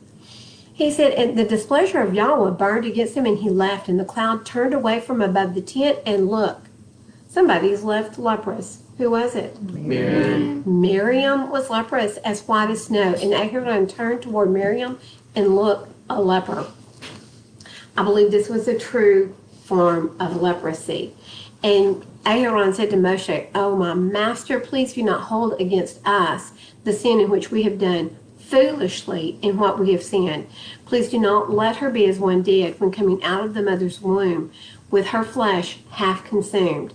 He said, and the displeasure of Yahweh burned against him, and he left, and the cloud turned away from above the tent, and look, somebody's left leprous. Who was it? Miriam. Miriam was leprous, as white as snow. And Aharon turned toward Miriam and looked a leper. I believe this was a true form of leprosy. And Aharon said to Moshe, oh, my master, please do not hold against us the sin in which we have done foolishly in what we have sinned. Please do not let her be as one dead when coming out of the mother's womb, with her flesh half consumed.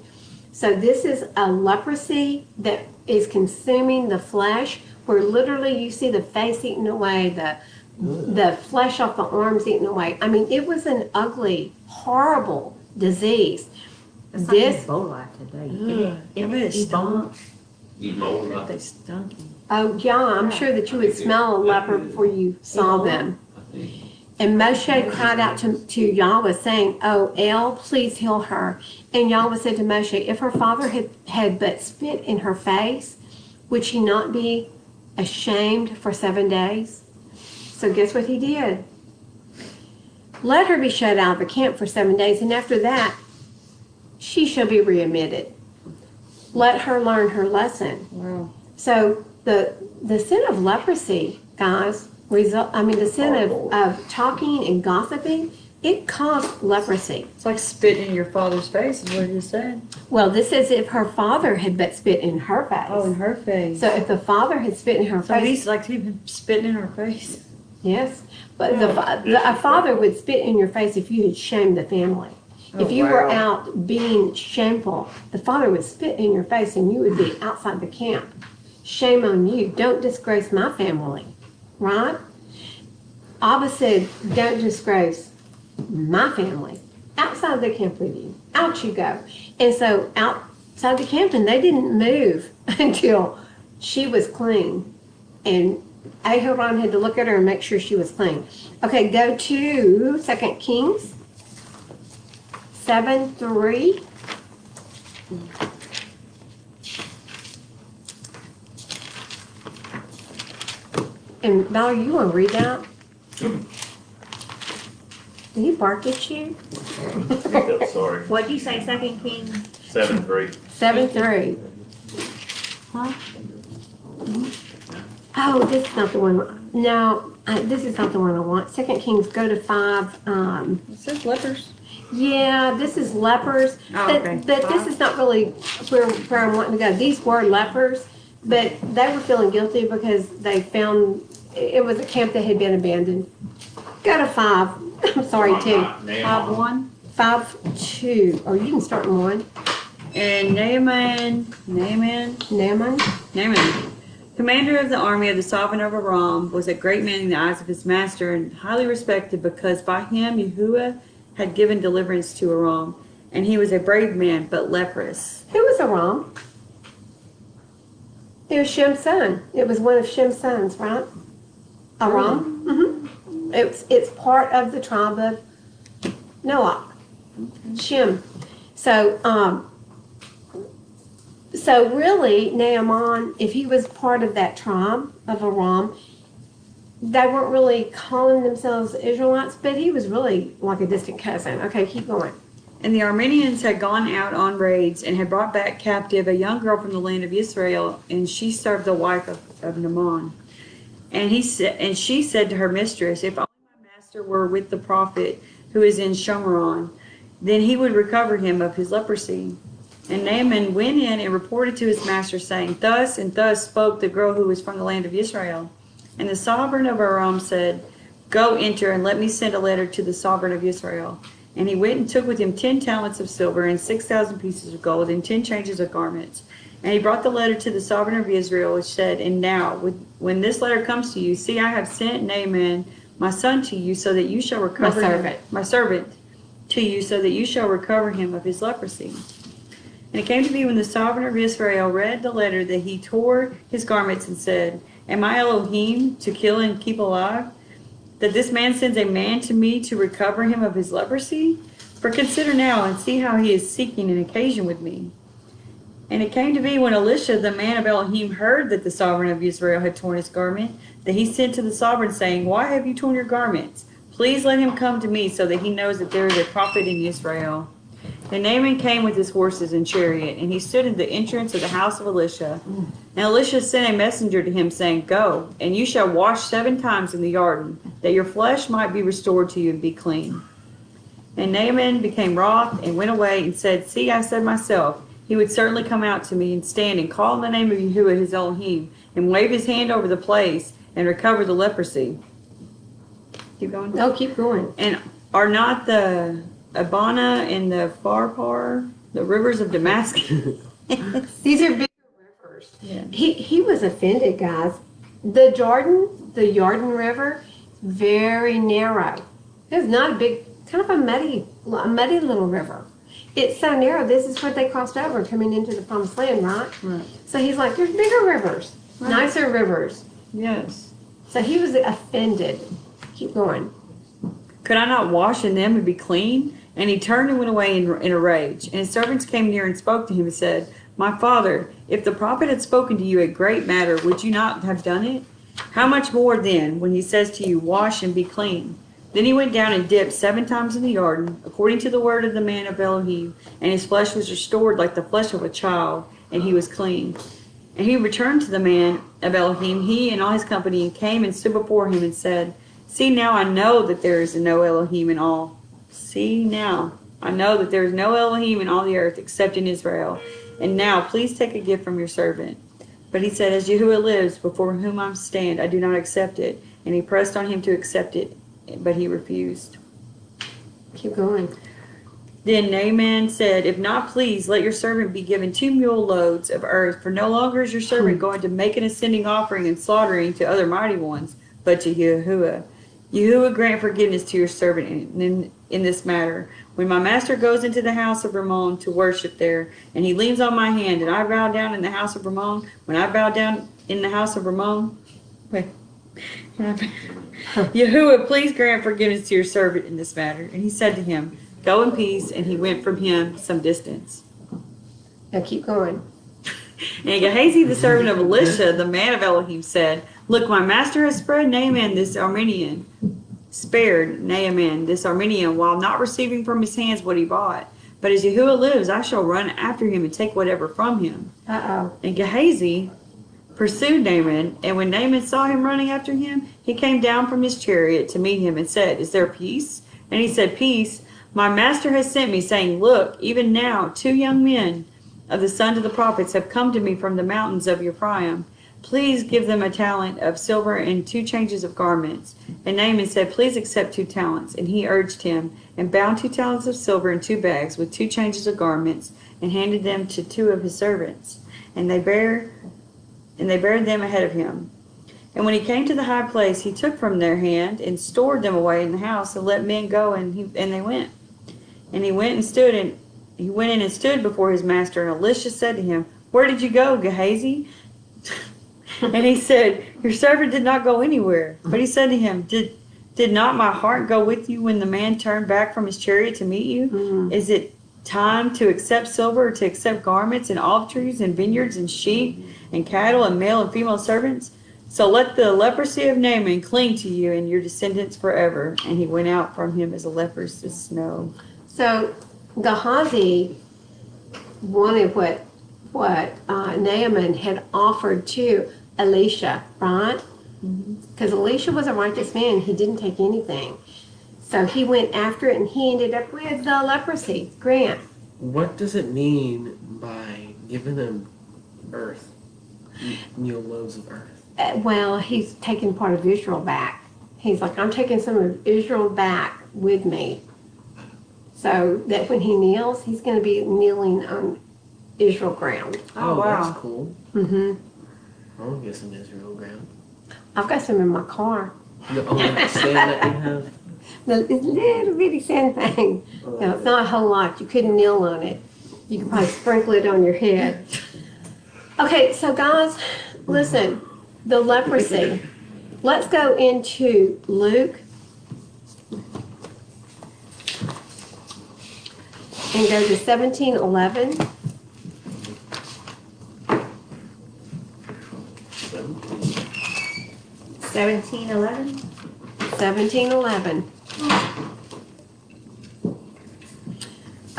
So this is a leprosy that is consuming the flesh, where literally you see the face eaten away, the flesh off the arms eaten away. I mean, it was an ugly, horrible disease. It's This, like Ebola today. Yeah, but it stunk. Ebola. They stunk. oh yeah, I'm sure that you would smell a leper before you saw them. I think. And Moshe cried out to Yahweh, saying, oh, El, please heal her. And Yahweh said to Moshe, if her father had but spit in her face, would she not be ashamed for 7 days? So guess what he did? Let her be shut out of the camp for 7 days, and after that, she shall be readmitted. Let her learn her lesson. Wow. So the sin of leprosy, guys, the sin of talking and gossiping, it caused leprosy. It's like spitting in your father's face is what it just said. Well, this is if her father had but spit in her face. Oh, in her face. So if the father had spit in her So face, he's like even spitting in her face. yes, but a father would spit in your face if you had shamed the family. If you were out being shameful, the father would spit in your face and you would be outside the camp. Shame on you. Don't disgrace my family. Right? Abba said, don't disgrace my family. Outside the camp with you. Out you go. And so outside the camp, and they didn't move until she was clean. And Aharon had to look at her and make sure she was clean. Okay, go to 2 Kings 7:3. And Valerie, you want to read that? Did he bark at you? Sorry. What'd you say, 2 Kings? 7:3. 7:3. Huh? Oh, this is not the one. No, this is not the one I want. 2 Kings, go to 5. It says lepers. Yeah, this is lepers. Oh, But, okay. but this is not really where I'm wanting to go. These were lepers, but they were feeling guilty because they found it was a camp that had been abandoned. Go to 5. I'm sorry, 2. 5:1. 5:2. Or you can start in 1. And Naaman, Naaman. commander of the army of the sovereign of Aram, was a great man in the eyes of his master and highly respected because by him Yahuwah had given deliverance to Aram. And he was a brave man, but leprous. Who was Aram? It was Shem's son. It was one of Shem's sons, right? Aram. Mm-hmm. It's part of the tribe of Noah. Shem. So really, Naaman, if he was part of that tribe of Aram, they weren't really calling themselves Israelites, but he was really like a distant cousin. Okay, keep going. And the Armenians had gone out on raids and had brought back captive a young girl from the land of Israel, and she served the wife of Naaman. And she said to her mistress, if only my master were with the prophet who is in Shomron, then he would recover him of his leprosy. And Naaman went in and reported to his master, saying, thus and thus spoke the girl who was from the land of Israel. And the sovereign of Aram said, go enter and let me send a letter to the sovereign of Israel. And he went and took with him 10 talents of silver and 6,000 pieces of gold and 10 changes of garments. And he brought the letter to the sovereign of Israel, which said, and now, when this letter comes to you, see, I have sent Naaman, my son, to you, so that you shall recover my servant, to you, so that you shall recover him of his leprosy. And it came to be when the sovereign of Israel read the letter that he tore his garments and said, am I Elohim to kill and keep alive? That this man sends a man to me to recover him of his leprosy? For consider now and see how he is seeking an occasion with me. And it came to be when Elisha, the man of Elohim, heard that the sovereign of Israel had torn his garment, that he sent to the sovereign, saying, why have you torn your garments? Please let him come to me, so that he knows that there is a prophet in Israel. And Naaman came with his horses and chariot, and he stood at the entrance of the house of Elisha. And Elisha sent a messenger to him, saying, go, and you shall wash 7 times in the Jordan, that your flesh might be restored to you and be clean. And Naaman became wroth and went away and said, see, I said myself, he would certainly come out to me and stand and call in the name of Yahuwah his Elohim, and wave his hand over the place and recover the leprosy. Keep going. No, keep going. And are not the Abana and the Pharpar, the rivers of Damascus? These are bigger rivers. Yeah. He was offended, guys. The Jordan River, very narrow. It's not a big, kind of a muddy little river. It's so narrow. This is what they crossed over coming into the Promised Land, right? Right. So he's like, there's bigger rivers, Right. nicer rivers. Yes. So he was offended. Keep going. Could I not wash in them and be clean? And he turned and went away in a rage. And his servants came near and spoke to him and said, my father, if the prophet had spoken to you a great matter, would you not have done it? How much more then, when he says to you, wash and be clean? Then he went down and dipped 7 times in the Jordan, according to the word of the man of Elohim, and his flesh was restored like the flesh of a child, and he was clean. And he returned to the man of Elohim, he and all his company, and came and stood before him and said, see, now I know that there is no Elohim in all See now, I know that there is no Elohim in all the earth except in Israel. And now, please take a gift from your servant. But he said, as Yahuwah lives, before whom I stand, I do not accept it. And he pressed on him to accept it, but he refused. Keep going. Then Naaman said, if not, please let your servant be given 2 mule loads of earth, for no longer is your servant going to make an ascending offering and slaughtering to other mighty ones, but to Yahuwah. Yahuwah grant forgiveness to your servant in this matter. When my master goes into the house of Ramon to worship there, and he leans on my hand, and I bow down in the house of Ramon, when I bow down in the house of Ramon, Yahuwah, please grant forgiveness to your servant in this matter. And he said to him, go in peace, and he went from him some distance. Now keep going. And Gehazi, the servant of Elisha, the man of Elohim, said, look, my master has spared Naaman this Aramean, while not receiving from his hands what he bought. But as Yahuwah lives, I shall run after him and take whatever from him. Uh-oh. And Gehazi pursued Naaman, and when Naaman saw him running after him, he came down from his chariot to meet him and said, is there peace? And he said, peace. My master has sent me, saying, look, even now 2 young men of the sons of the prophets have come to me from the mountains of Ephraim. Please give them a talent of silver and 2 changes of garments. And Naaman said, please accept 2 talents. And he urged him, and bound 2 talents of silver in 2 bags with 2 changes of garments, and handed them to 2 of his servants. And they bare them ahead of him. And when he came to the high place, he took from their hand and stored them away in the house, and let men go, and they went. And he went in and stood before his master. And Elisha said to him, where did you go, Gehazi? And he said, your servant did not go anywhere. But he said to him, did not my heart go with you when the man turned back from his chariot to meet you? Mm-hmm. Is it time to accept silver, or to accept garments and olive trees and vineyards and sheep and cattle and male and female servants? So let the leprosy of Naaman cling to you and your descendants forever. And he went out from him as a leper's snow. So Gehazi wanted what Naaman had offered to Elisha, right? Because Elisha was a righteous man. He didn't take anything. So he went after it, and he ended up with the leprosy. Grant. What does it mean by giving them earth, mule loads of earth? Well, he's taking part of Israel back. He's like, I'm taking some of Israel back with me. So that when he kneels, he's going to be kneeling on Israel ground. Oh, wow. That's cool. Mm-hmm. I'll get some Israel ground. I've got some in my car. The that sand that you have. The little bitty sand thing. No, it's not a whole lot. You couldn't kneel on it. You could probably sprinkle it on your head. Okay, so guys, listen. The leprosy. Let's go into Luke and go to 17:11. 17:11. 17:11.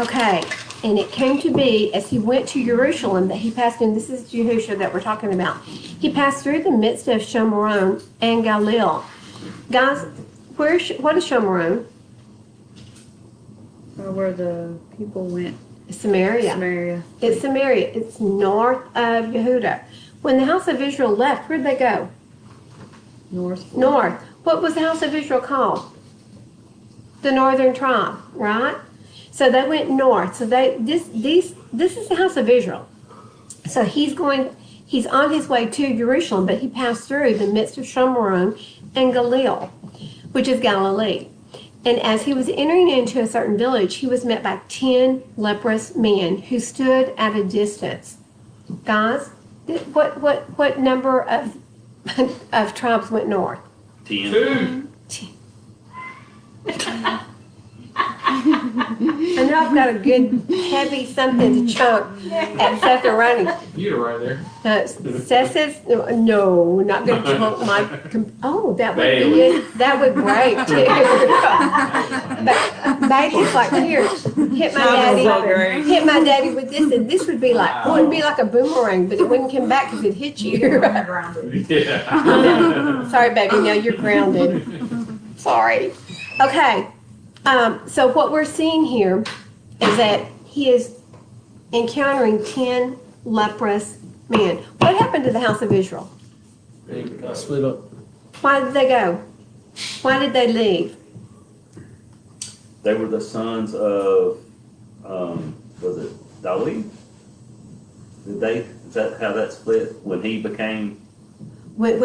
Okay, and it came to be as he went to Jerusalem that he passed in. This is Yahusha that we're talking about. He passed through the midst of Shomron and Galil. Guys, what is Shomron? Where the people went. Samaria. Samaria. It's Samaria. It's north of Yehuda. When the house of Israel left, where'd they go? North. North. What was the house of Israel called? The northern tribe, right? So they went north. So this is the house of Israel. So he's on his way to Jerusalem, but he passed through the midst of Shomron and Galil, which is Galilee. And as he was entering into a certain village, he was met by 10 leprous men who stood at a distance. Guys, what number of tribes went north? 10. I know I've got a good heavy something to chunk at Seth running. You're right there. Seth says, no, we're not going to chunk my. That would be it. That would break too. But Bailey's like, here, hit my daddy with this, and this would be like, it would be like a boomerang, but it wouldn't come back because it hit you. Yeah. Sorry, baby, now you're grounded. Sorry. Okay. So what we're seeing here is that he is encountering 10 leprous men. What happened to the house of Israel? They got split up. Why did they go? Why did they leave? They were the sons of, was it Dali? Is that how that split when he became? When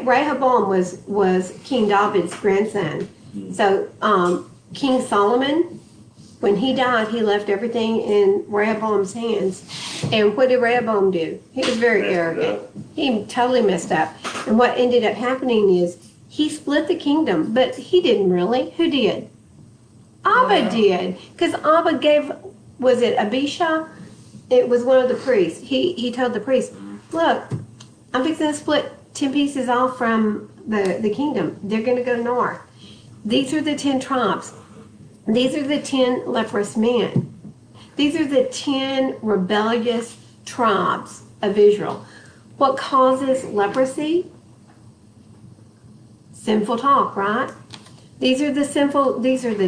Rehoboam was King David's grandson. So King Solomon, when he died, he left everything in Rehoboam's hands. And what did Rehoboam do? He was very arrogant. He totally messed up. And what ended up happening is he split the kingdom, but he didn't really. Who did? Abba did. Because Abba gave, was it Abishai? It was one of the priests. He told the priest, look, I'm fixing to split 10 pieces off from the kingdom. They're going to go north. These are the 10 tribes. These are the 10 leprous men. These are the 10 rebellious tribes of Israel. What causes leprosy? Sinful talk, right? These are the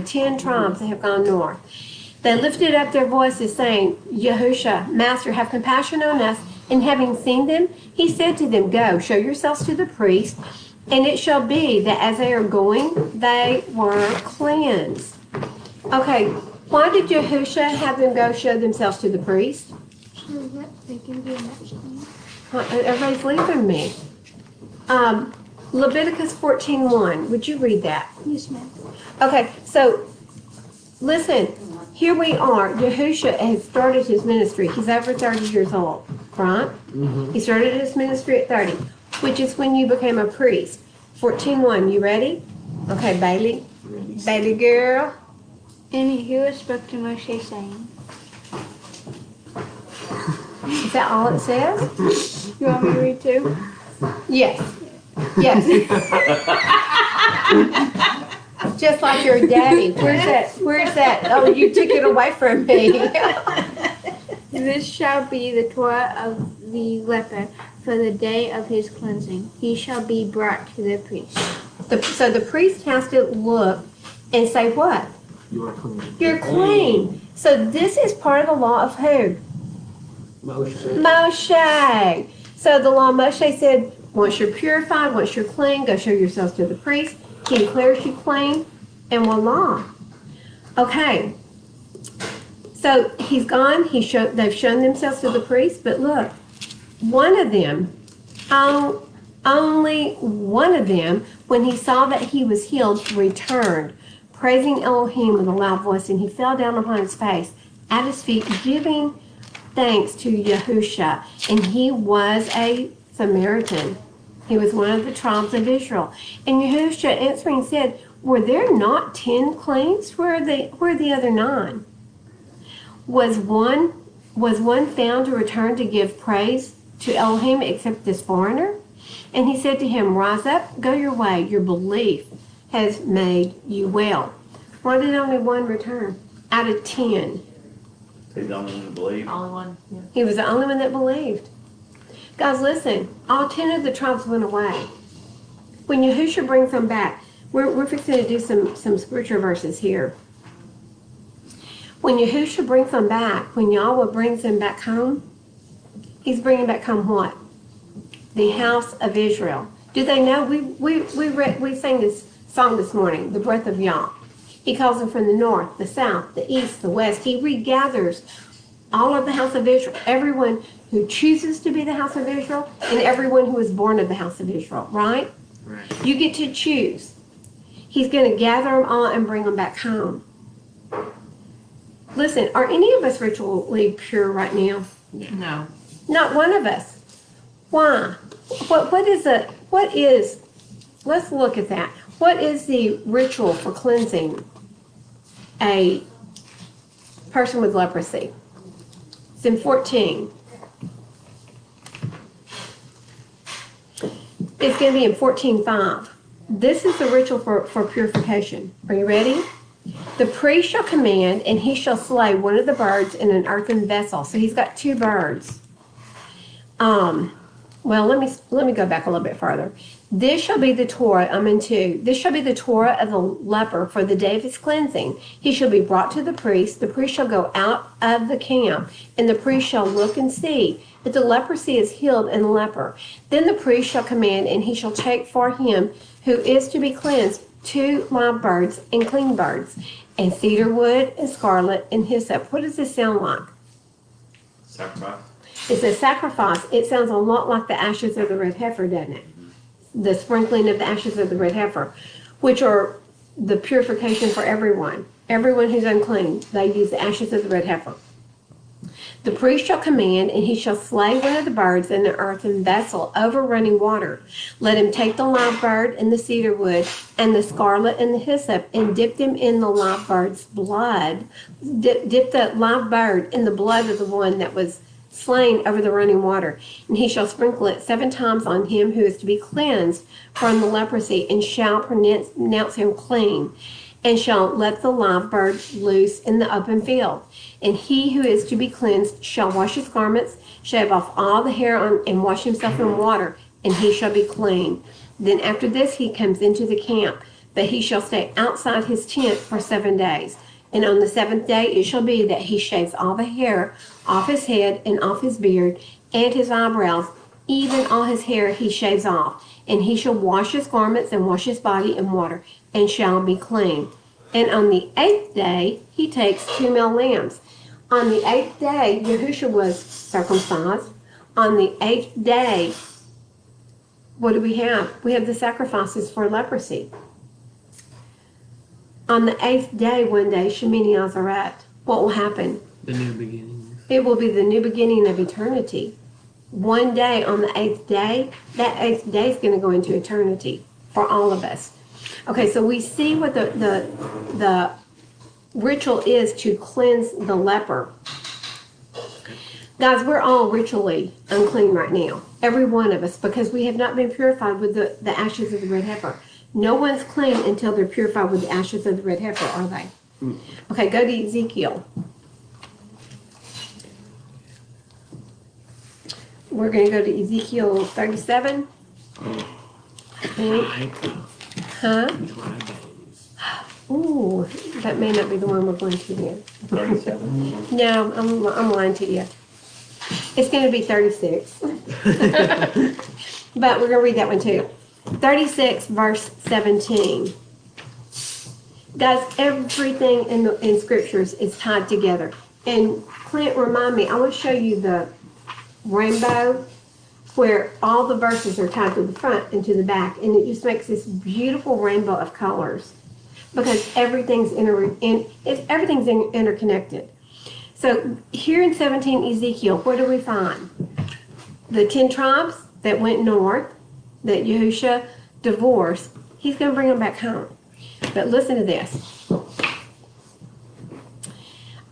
10 tribes that have gone north. They lifted up their voices saying, Yahusha, Master, have compassion on us. And having seen them, he said to them, go, show yourselves to the priest, and it shall be that as they are going, they were cleansed. Okay, why did Yahusha have them go show themselves to the priest? So that they can be next time. Everybody's leaving me. Leviticus 14:1. Would you read that? Yes, ma'am. Okay, so listen. Here we are. Yahusha has started his ministry. He's over 30 years old, right? Mm-hmm. He started his ministry at 30, which is when you became a priest. 14:1. You ready? Okay, Bailey. Bailey girl. And Yahuwah spoke to Moshe, saying, Is that all it says? you want me to read too? Yes. Yes. Just like your daddy. Where's that? Oh, you took it away from me. This shall be the Torah of the leper for the day of his cleansing. He shall be brought to the priest. So the priest has to look and say what? You are clean. You're clean. So this is part of the law of who? Moshe. Moshe. So the law of Moshe said, once you're purified, once you're clean, go show yourselves to the priest. He declares you clean, and voila. Okay. So he's gone. They've shown themselves to the priest, but look, one of them, only one of them, when he saw that he was healed, returned, praising Elohim with a loud voice, and he fell down upon his face at his feet, giving thanks to Yahusha. And he was a Samaritan. He was one of the tribes of Israel. And Yahusha answering said, were there not 10 cleans? Where are the other 9? Was one found to return to give praise to Elohim except this foreigner? And he said to him, rise up, go your way, your belief has made you well. Why did only one return out of 10? He's the only one to believe. Only one, yeah. He was the only one that believed. Guys, listen, all 10 of the tribes went away. When Yahusha brings them back, we're fixing to do some scripture verses here. When Yahusha brings them back, when Yahweh brings them back home, he's bringing back home what? The house of Israel. Do they know? We sang this song this morning, the breath of Yah. He calls them from the north, the south, the east, the west. He regathers all of the house of Israel, everyone who chooses to be the house of Israel, and everyone who is born of the house of Israel, right? Right. You get to choose. He's going to gather them all and bring them back home. Listen, are any of us ritually pure right now? No. Not one of us. Why? What is, let's look at that. What is the ritual for cleansing a person with leprosy? It's in 14. It's going to be in 14:5. This is the ritual for purification. Are you ready? The priest shall command, and he shall slay one of the birds in an earthen vessel. So he's got 2 birds. Well, let me go back a little bit further. This shall be the Torah, I'm in 2. This shall be the Torah of the leper for the day of his cleansing. He shall be brought to the priest. The priest shall go out of the camp, and the priest shall look and see that the leprosy is healed in the leper. Then the priest shall command, and he shall take for him who is to be cleansed 2 live birds and clean birds, and cedar wood and scarlet and hyssop. What does this sound like? Sacrifice. It's a sacrifice. It sounds a lot like the ashes of the red heifer, doesn't it? The sprinkling of the ashes of the red heifer, which are the purification for everyone. Everyone who's unclean, they use the ashes of the red heifer. The priest shall command, and he shall slay one of the birds in the earthen vessel over running water. Let him take the live bird and the cedar wood and the scarlet and the hyssop and dip them in the live bird's blood. Dip the live bird in the blood of the one that was slain over the running water. And he shall sprinkle it 7 times on him who is to be cleansed from the leprosy, and shall pronounce him clean, and shall let the live bird loose in the open field. And he who is to be cleansed shall wash his garments, shave off all the hair on, and wash himself in water, and he shall be clean. Then after this he comes into the camp, but he shall stay outside his tent for 7 days. And on the 7th day it shall be that he shaves all the hair off his head and off his beard and his eyebrows, even all his hair he shaves off. And he shall wash his garments and wash his body in water, and shall be clean. And on the 8th day he takes 2 male lambs. On the 8th day Yahusha was circumcised. On the 8th day, what do we have? We have the sacrifices for leprosy. On the 8th day, one day, Shemini Azaret, what will happen? The new beginning. It will be the new beginning of eternity. One day on the 8th day, that 8th day is going to go into eternity for all of us. Okay, so we see what the ritual is to cleanse the leper. Guys, we're all ritually unclean right now, every one of us, because we have not been purified with the ashes of the red heifer. No one's clean until they're purified with the ashes of the red heifer, are they? Okay, go to Ezekiel. We're going to go to Ezekiel 37. I think. Huh? Ooh, that may not be the one we're going to then. 37. No, I'm lying to you. It's going to be 36. But we're going to read that one too. 36 verse 17. Guys, everything in scriptures is tied together. And Clint, remind me, I want to show you the rainbow where all the verses are tied to the front and to the back, and it just makes this beautiful rainbow of colors because everything's interconnected. So here in 17 Ezekiel, what do we find? The 10 tribes that went north, that Yahusha divorced, he's going to bring them back home. But listen to this.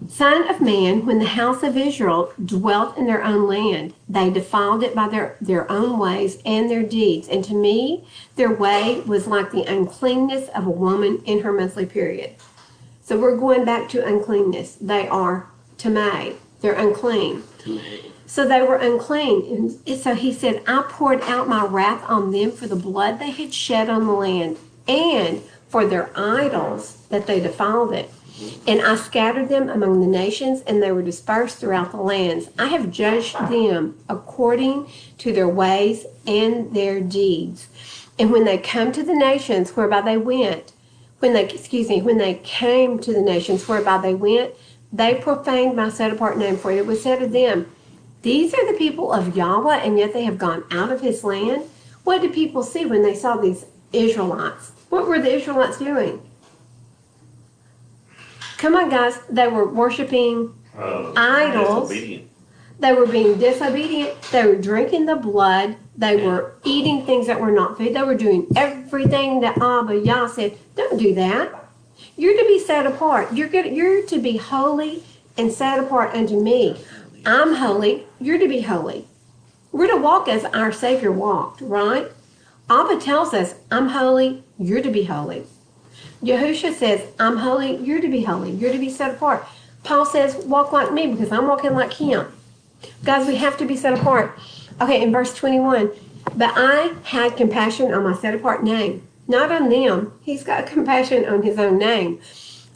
Son of man, when the house of Israel dwelt in their own land, they defiled it by their own ways and their deeds. And to me, their way was like the uncleanness of a woman in her monthly period. So we're going back to uncleanness. They are tamei. They're unclean. So they were unclean. And so he said, I poured out my wrath on them for the blood they had shed on the land and for their idols that they defiled it. And I scattered them among the nations, and they were dispersed throughout the lands. I have judged them according to their ways and their deeds. And when they come to the nations whereby they went, when they came to the nations whereby they went, they profaned my set apart name, for it was said of them, these are the people of Yahweh, and yet they have gone out of his land. What did people see when they saw these Israelites? What were the Israelites doing? Come on, guys. They were worshiping idols. Disobedient. They were being disobedient. They were drinking the blood. They were eating things that were not food. They were doing everything that Abba Yah said, don't do that. You're to be set apart. You're to be holy and set apart unto me. I'm holy. You're to be holy. We're to walk as our Savior walked, right? Abba tells us, I'm holy. You're to be holy. Yahusha says, I'm holy, you're to be holy, you're to be set apart. Paul says, walk like me because I'm walking like him. Guys, we have to be set apart. Okay, in verse 21, But I had compassion on my set apart name, not on them. He's got compassion on his own name.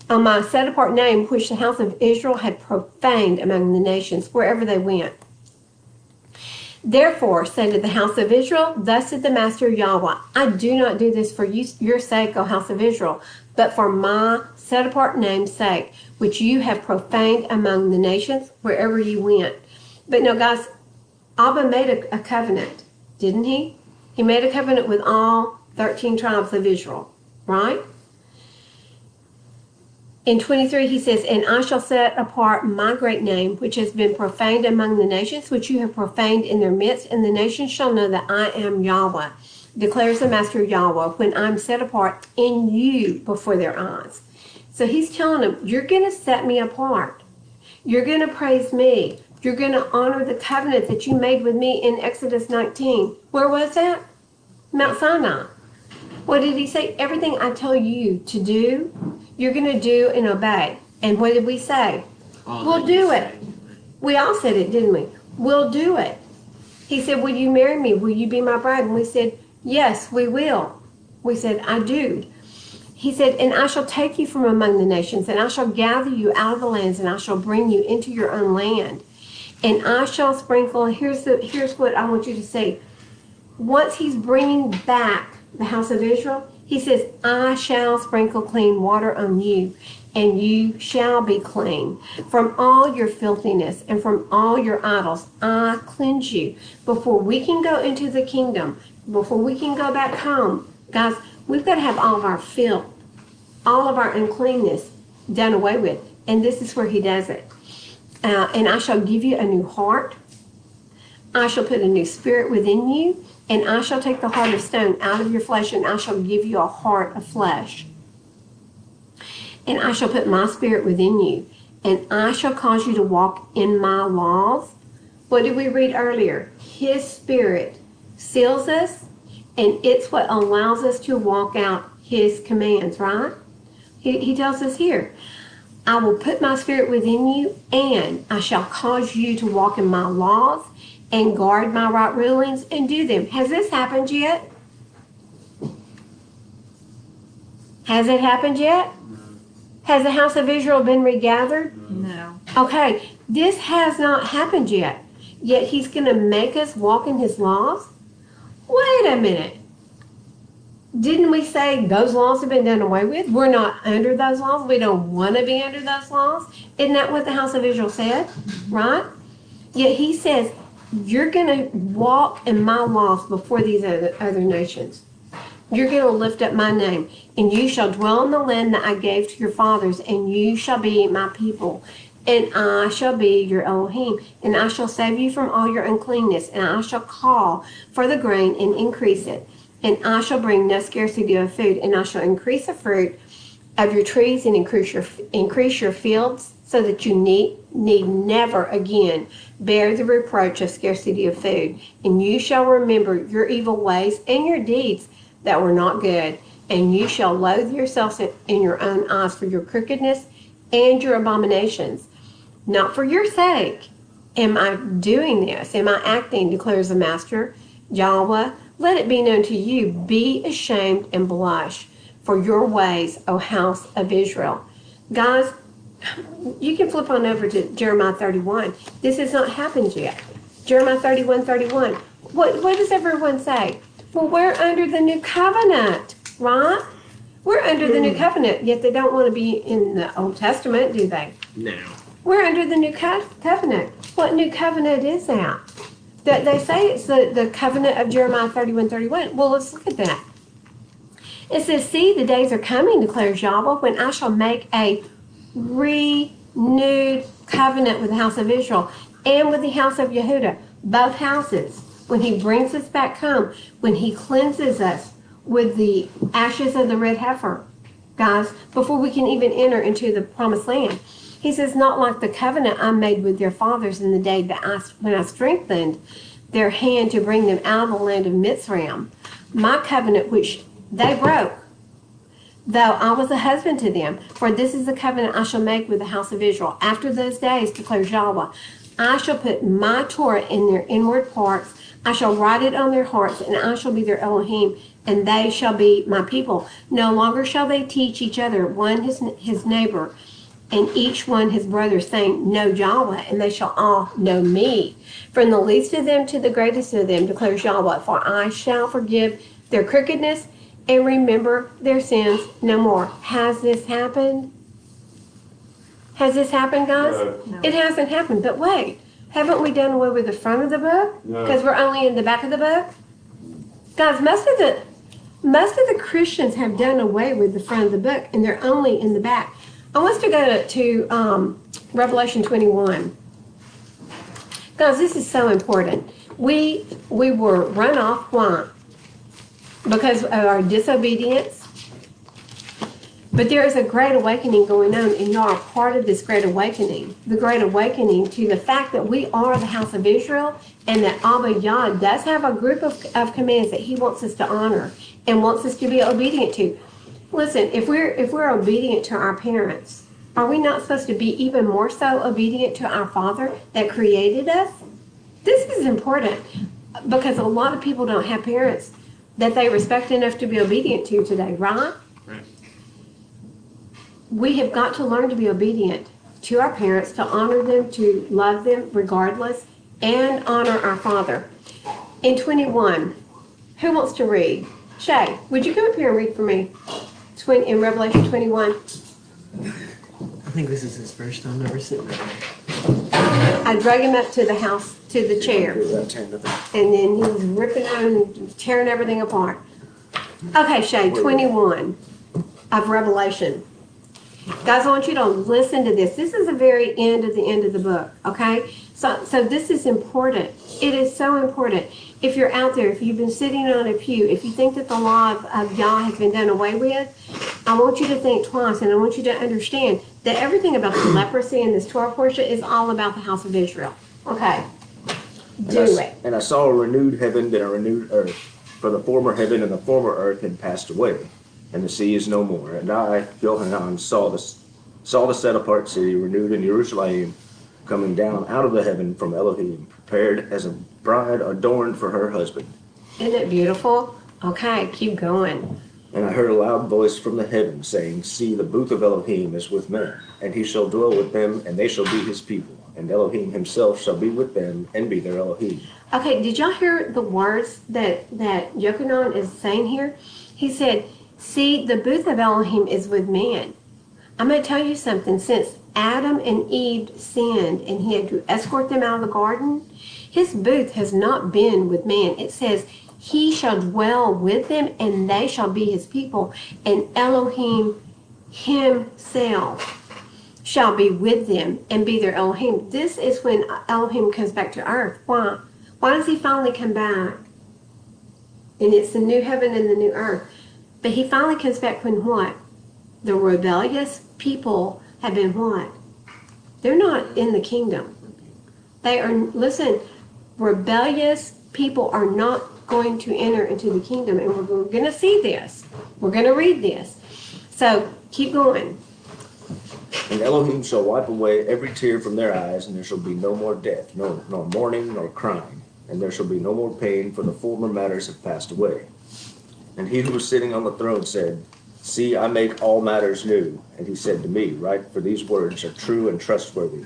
On my set apart name, which the house of Israel had profaned among the nations wherever they went. Therefore, said to the house of Israel, thus said the Master Yahweh, I do not do this for your sake, O house of Israel, but for my set apart name's sake, which you have profaned among the nations wherever you went. But no, guys, Abba made a covenant, didn't he? He made a covenant with all 13 tribes of Israel, right? In 23, he says, and I shall set apart my great name, which has been profaned among the nations, which you have profaned in their midst, and the nations shall know that I am Yahweh, declares the Master Yahweh, when I'm set apart in you before their eyes. So he's telling them, you're going to set me apart. You're going to praise me. You're going to honor the covenant that you made with me in Exodus 19. Where was that? Mount Sinai. What did he say? Everything I tell you to do, you're going to do and obey. And what did we say? We'll do it. We all said it, didn't we? We'll do it. He said, will you marry me? Will you be my bride? And we said, yes, we will. We said, I do. He said, and I shall take you from among the nations, and I shall gather you out of the lands, and I shall bring you into your own land. And I shall sprinkle, here's what I want you to see. Once he's bringing back the house of Israel, he says, I shall sprinkle clean water on you, and you shall be clean. From all your filthiness and from all your idols, I cleanse you. Before we can go into the kingdom, before we can go back home, guys, we've got to have all of our filth, all of our uncleanness done away with. And this is where he does it. And I shall give you a new heart. I shall put a new spirit within you. And I shall take the heart of stone out of your flesh, and I shall give you a heart of flesh. And I shall put my spirit within you. And I shall cause you to walk in my laws. What did we read earlier? His spirit seals us, and it's what allows us to walk out his commands, right? He tells us here, I will put my spirit within you, and I shall cause you to walk in my laws and guard my right rulings and do them. Has this happened yet? Has it happened yet? Has the house of Israel been regathered? No. Okay, this has not happened yet. Yet he's going to make us walk in his laws? Wait a minute. Didn't we say those laws have been done away with? We're not under those laws. We don't want to be under those laws. Isn't that what the house of Israel said? Right? Yet he says, you're going to walk in my laws before these other nations. You're going to lift up my name, and you shall dwell in the land that I gave to your fathers, and you shall be my people, and I shall be your Elohim, and I shall save you from all your uncleanness, and I shall call for the grain and increase it, and I shall bring no scarcity of food, and I shall increase the fruit of your trees and increase your fields, so that you need never again bear the reproach of scarcity of food. And you shall remember your evil ways and your deeds that were not good. And you shall loathe yourselves in your own eyes for your crookedness and your abominations. Not for your sake am I doing this, am I acting, declares the Master Yahweh. Let it be known to you, be ashamed and blush for your ways, O house of Israel. Guys, you can flip on over to Jeremiah 31. This has not happened yet. Jeremiah 31:31. What does everyone say? Well, we're under the new covenant, right? We're under the new covenant, yet they don't want to be in the Old Testament, do they? No. We're under the new covenant. What new covenant is that? That they say it's the covenant of Jeremiah 31:31. Well, let's look at that. It says, see, the days are coming, declares Yahweh, when I shall make a renewed covenant with the house of Israel and with the house of Yehudah, both houses, when he brings us back home, when he cleanses us with the ashes of the red heifer, guys, before we can even enter into the promised land. He says, not like the covenant I made with their fathers in the day when I strengthened their hand to bring them out of the land of Mitzrayim, my covenant which they broke, though I was a husband to them. For this is the covenant I shall make with the house of Israel. After those days, declares Yahweh, I shall put my Torah in their inward parts. I shall write it on their hearts, and I shall be their Elohim, and they shall be my people. No longer shall they teach each other, one his neighbor, and each one his brother, saying, know Yahweh, and they shall all know me. From the least of them to the greatest of them, declares Yahweh, for I shall forgive their crookedness and remember their sins no more. Has this happened? Has this happened, guys? No. It hasn't happened, but wait. Haven't we done away with the front of the book? Because we're only in the back of the book? Guys, most of the Christians have done away with the front of the book, and they're only in the back. I want us to go to Revelation 21. Guys, this is so important. We were run off. Why? Because of our disobedience. But there is a great awakening going on, and you are a part of this great awakening. The great awakening to the fact that we are the house of Israel, and that Abba Yah does have a group of commands that he wants us to honor and wants us to be obedient to. Listen, if we're obedient to our parents, are we not supposed to be even more so obedient to our Father that created us? This is important because a lot of people don't have parents that they respect enough to be obedient to today, right? Right. We have got to learn to be obedient to our parents, to honor them, to love them regardless, and honor our Father. In 21, who wants to read? Shay, would you come up here and read for me? In Revelation 21. I think this is his first time ever sitting there. I drag him up to the house, to the chair, and then he was ripping on and tearing everything apart. Okay, Shay, 21 of Revelation. Guys, I want you to listen to this. This is the very end of the book, okay? So this is important. It is so important. If you're out there, if you've been sitting on a pew, if you think that the law of Yah has been done away with, I want you to think twice, and I want you to understand that everything about the leprosy in this Torah portion is all about the house of Israel. Okay? Do it. And I saw a renewed heaven and a renewed earth, for the former heaven and the former earth had passed away, and the sea is no more. And I, Yohanan, saw the set-apart city renewed in Jerusalem, coming down out of the heaven from Elohim, prepared as a bride adorned for her husband. Isn't it beautiful? Okay, keep going. And I heard a loud voice from the heaven saying, see, the booth of Elohim is with men, and he shall dwell with them, and they shall be his people. And Elohim himself shall be with them, and be their Elohim. Okay, did y'all hear the words that Yochanan is saying here? He said, see, the booth of Elohim is with man. I'm going to tell you something. Since Adam and Eve sinned and he had to escort them out of the garden, his booth has not been with man. It says, he shall dwell with them and they shall be his people. And Elohim himself shall be with them and be their Elohim. This is when Elohim comes back to earth. Why? Why does he finally come back? And it's the new heaven and the new earth. But he finally comes back when what? The rebellious people have been what? They're not in the kingdom. They are, listen, rebellious people are not going to enter into the kingdom. And we're going to see this. We're going to read this. So keep going. And Elohim shall wipe away every tear from their eyes, and there shall be no more death, nor mourning, nor crying. And there shall be no more pain, for the former matters have passed away. And he who was sitting on the throne said, see, I make all matters new. And he said to me, write, for these words are true and trustworthy.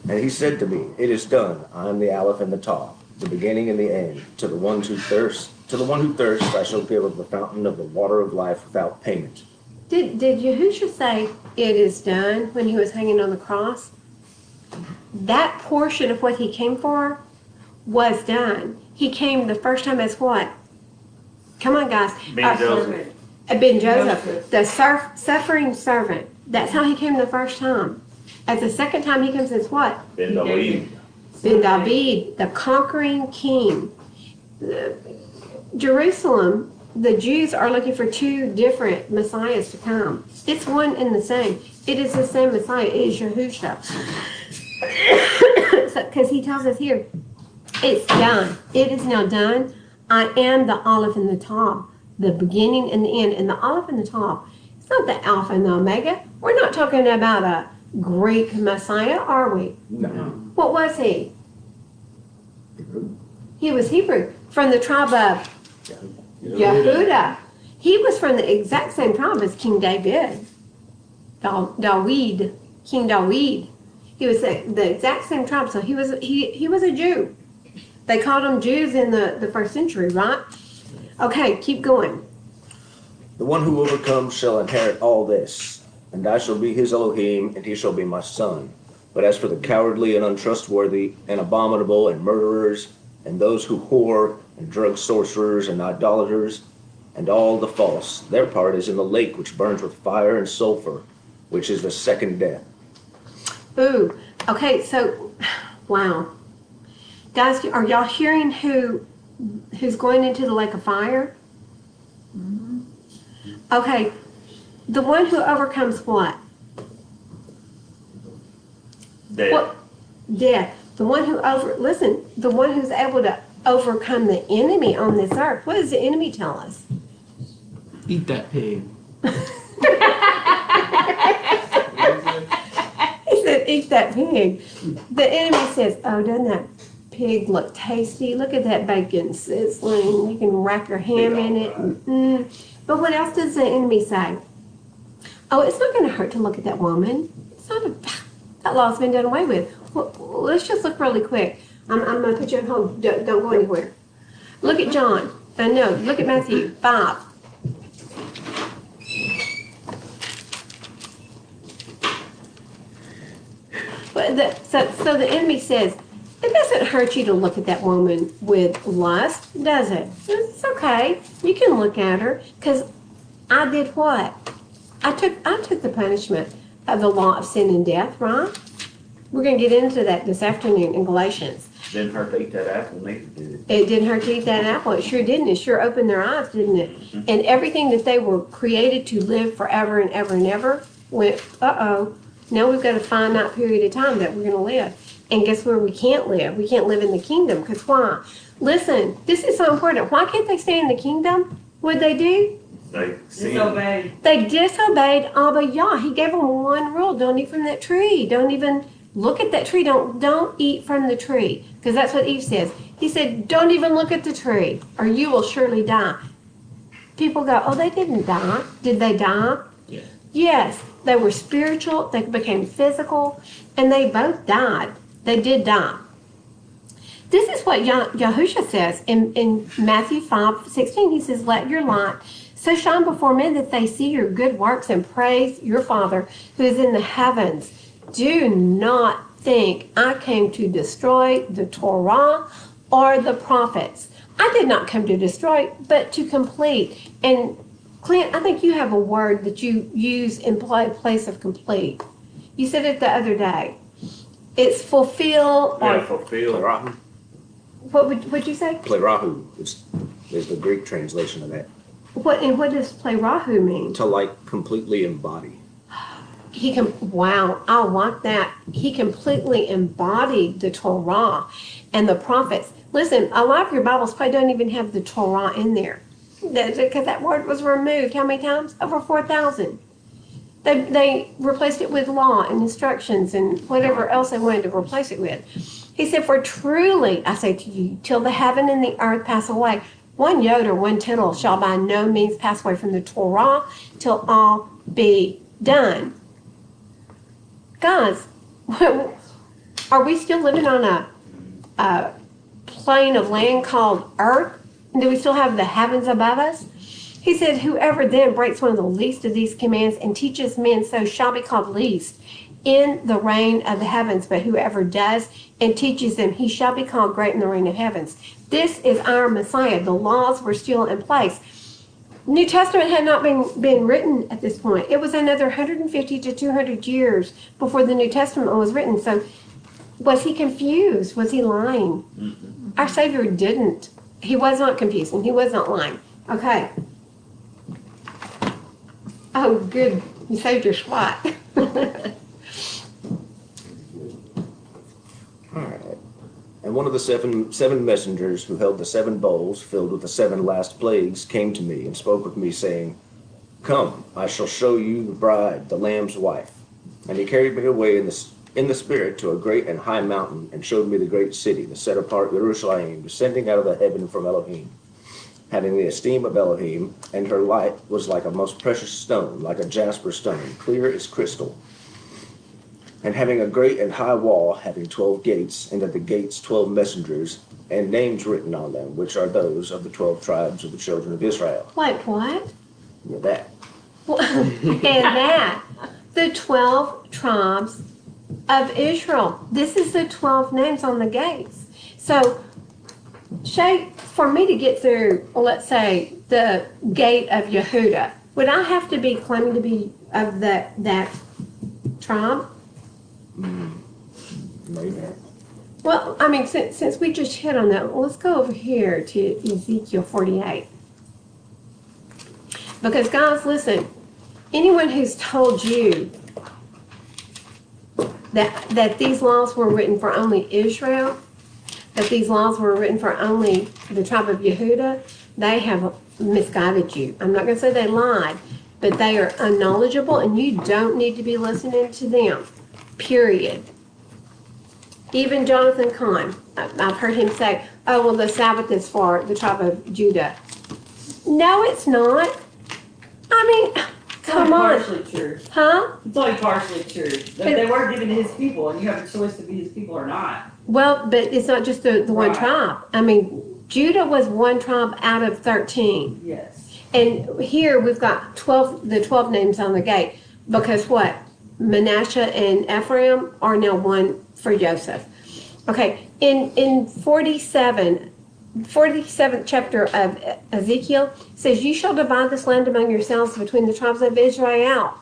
And he said to me, it is done. I am the Aleph and the Tav, the beginning and the end. To the one who thirsts, I shall give of the fountain of the water of life without payment. Did Yahusha say it is done when he was hanging on the cross? That portion of what he came for was done. He came the first time as what? Come on, guys. Ben Joseph. Ben Joseph, the suffering servant. That's how he came the first time. As the second time, he comes as what? Ben David. Ben David, the conquering king. Jerusalem, the Jews are looking for two different messiahs to come. It's one and the same. It is the same Messiah. It is Yahusha. Because he tells us here, it's done. It is now done. I am the Aleph and the Tav, the beginning and the end. And the Aleph and the Tav, it's not the Alpha and the Omega. We're not talking about a Greek Messiah, are we? No. What was he? He was Hebrew from the tribe of Yehuda. He was from the exact same tribe as King David. Dawid, King Dawid. He was the exact same tribe, so he was a Jew. They called them Jews in the first century, right? Okay, keep going. The one who overcomes shall inherit all this, and I shall be his Elohim, and he shall be my son. But as for the cowardly and untrustworthy and abominable and murderers, and those who whore, and drug sorcerers and idolaters, and all the false, their part is in the lake which burns with fire and sulfur, which is the second death. Ooh, okay, so, wow. Guys, are y'all hearing who's going into the lake of fire? Okay, the one who overcomes what? Death. What? Death. The one who the one who's able to overcome the enemy on this earth. What does the enemy tell us? Eat that pig. He said, eat that pig. The enemy says, oh, doesn't that pig look tasty? Look at that bacon sizzling. You can wrap your ham in it. But what else does the enemy say? Oh, it's not going to hurt to look at that woman. It's not that law's been done away with. Well, let's just look really quick. I'm going to put you on hold. Don't go anywhere. Look at John. No, look at Matthew 5. So the enemy says, it doesn't hurt you to look at that woman with lust, does it? It's okay. You can look at her because I did what? I took the punishment of the law of sin and death, right? We're going to get into that this afternoon in Galatians. Didn't hurt to eat that apple, neither did it. It didn't hurt to eat that apple. It sure didn't. It sure opened their eyes, didn't it? And everything that they were created to live forever and ever and ever went, now we've got a finite period of time that we're going to live. And guess where we can't live? We can't live in the kingdom. Because why? Listen, this is so important. Why can't they stay in the kingdom? What'd they do? They sinned. Disobeyed. They disobeyed Abba Yah. He gave them one rule. Don't eat from that tree. Don't even look at that tree. Don't eat from the tree. Because that's what Eve says. He said, don't even look at the tree or you will surely die. People go, oh, they didn't die. Did they die? Yeah. Yes. They were spiritual. They became physical. And they both died. They did die. This is what Yahusha says in Matthew 5:16. He says, let your light so shine before men that they see your good works and praise your Father who is in the heavens. Do not think I came to destroy the Torah or the prophets. I did not come to destroy, but to complete. And Clint, I think you have a word that you use in place of complete. You said it the other day. It's fulfill or fulfill. Plerahu. what'd you say? Plerahu is the Greek translation of that. What does plerahu mean? To like completely embody. Wow, I like that. He completely embodied the Torah and the prophets. Listen, a lot of your Bibles probably don't even have the Torah in there. Because that word was removed how many times? Over 4,000. They replaced it with law and instructions and whatever else they wanted to replace it with. He said, for truly, I say to you, till the heaven and the earth pass away, one yod or one tittle shall by no means pass away from the Torah till all be done. Guys, are we still living on a plane of land called earth? Do we still have the heavens above us? He said, whoever then breaks one of the least of these commands and teaches men so shall be called least in the reign of the heavens. But whoever does and teaches them, he shall be called great in the reign of heavens. This is our Messiah. The laws were still in place. New Testament had not been written at this point. It was another 150 to 200 years before the New Testament was written. So was he confused? Was he lying? Mm-hmm. Our Savior didn't. He was not confused and he was not lying. Okay. Oh, good. You saved your spot. All right. And one of the seven messengers who held the 7 bowls filled with the 7 last plagues came to me and spoke with me, saying, come, I shall show you the bride, the Lamb's wife. And he carried me away in in the spirit to a great and high mountain, and showed me the great city, the set apart Jerusalem, descending out of the heaven from Elohim, having the esteem of Elohim, and her light was like a most precious stone, like a jasper stone, clear as crystal. And having a great and high wall, having 12 gates, and at the gates 12 messengers, and names written on them, which are those of the 12 tribes of the children of Israel. Wait, what? Yeah, that. And that, the 12 tribes of Israel. This is the 12 names on the gates. So, Shay, for me to get through, well, let's say, the gate of Yehuda, would I have to be claiming to be of that tribe? Maybe. Well, I mean, since we just hit on that, let's go over here to Ezekiel 48. Because, guys, listen, anyone who's told you that these laws were written for only Israel, that these laws were written for only the tribe of Yehuda, they have misguided you. I'm not going to say they lied, but they are unknowledgeable, and you don't need to be listening to them, period. Even Jonathan Kahn, I've heard him say, oh, well, the Sabbath is for the tribe of Judah. No, it's not. I mean, come on. Partially true. Huh? It's only partially true. They were given to his people, and you have a choice to be his people or not. Well, but it's not just the one Right. tribe. I mean, Judah was one tribe out of 13. Yes. And here we've got the 12 names on the gate. Because what? Manasseh and Ephraim are now one for Joseph. Okay, in 47th chapter of Ezekiel says, you shall divide this land among yourselves between the tribes of Israel.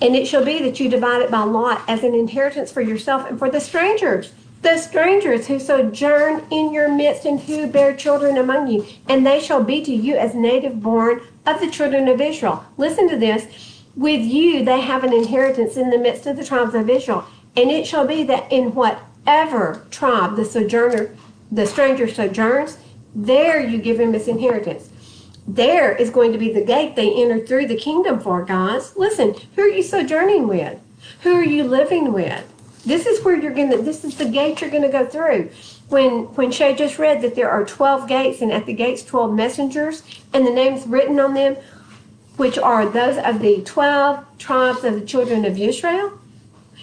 And it shall be that you divide it by lot as an inheritance for yourself and for the strangers who sojourn in your midst and who bear children among you. And they shall be to you as native born of the children of Israel. Listen to this. With you they have an inheritance in the midst of the tribes of Israel. And it shall be that in whatever tribe the stranger sojourns, there you give him his inheritance. There is going to be the gate they enter through the kingdom for, guys. Listen, who are you sojourning with? Who are you living with? This is where this is the gate you're gonna go through. When Shay just read that there are 12 gates, and at the gates 12 messengers, and the names written on them, which are those of the 12 tribes of the children of Israel,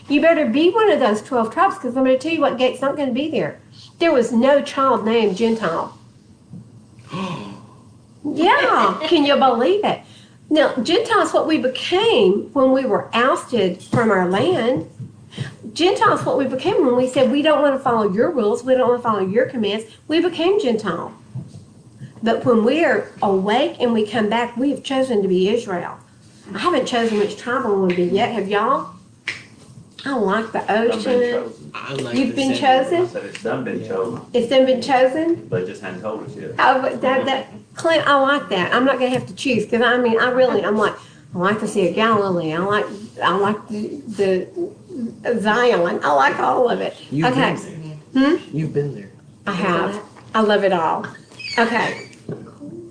you better be one of those 12 tribes, because I'm going to tell you what gate's not going to be there. There was no child named Gentile. Yeah, can you believe it? Now, Gentiles, what we became when we were ousted from our land. Gentiles, what we became when we said we don't want to follow your rules, we don't want to follow your commands. We became Gentile. But when we are awake and we come back, we have chosen to be Israel. I haven't chosen which tribe I want to be yet. Have y'all? I like the ocean. You've been I chosen? said it's done been chosen, It's done been chosen? but just hadn't told us yet. Oh, Clint, I like that. I'm not going to have to choose, because I mean, I like to see a Galilee. I like the Zion. I like all of it. You've Okay. been there. You've been there. I have. I love it all. Okay.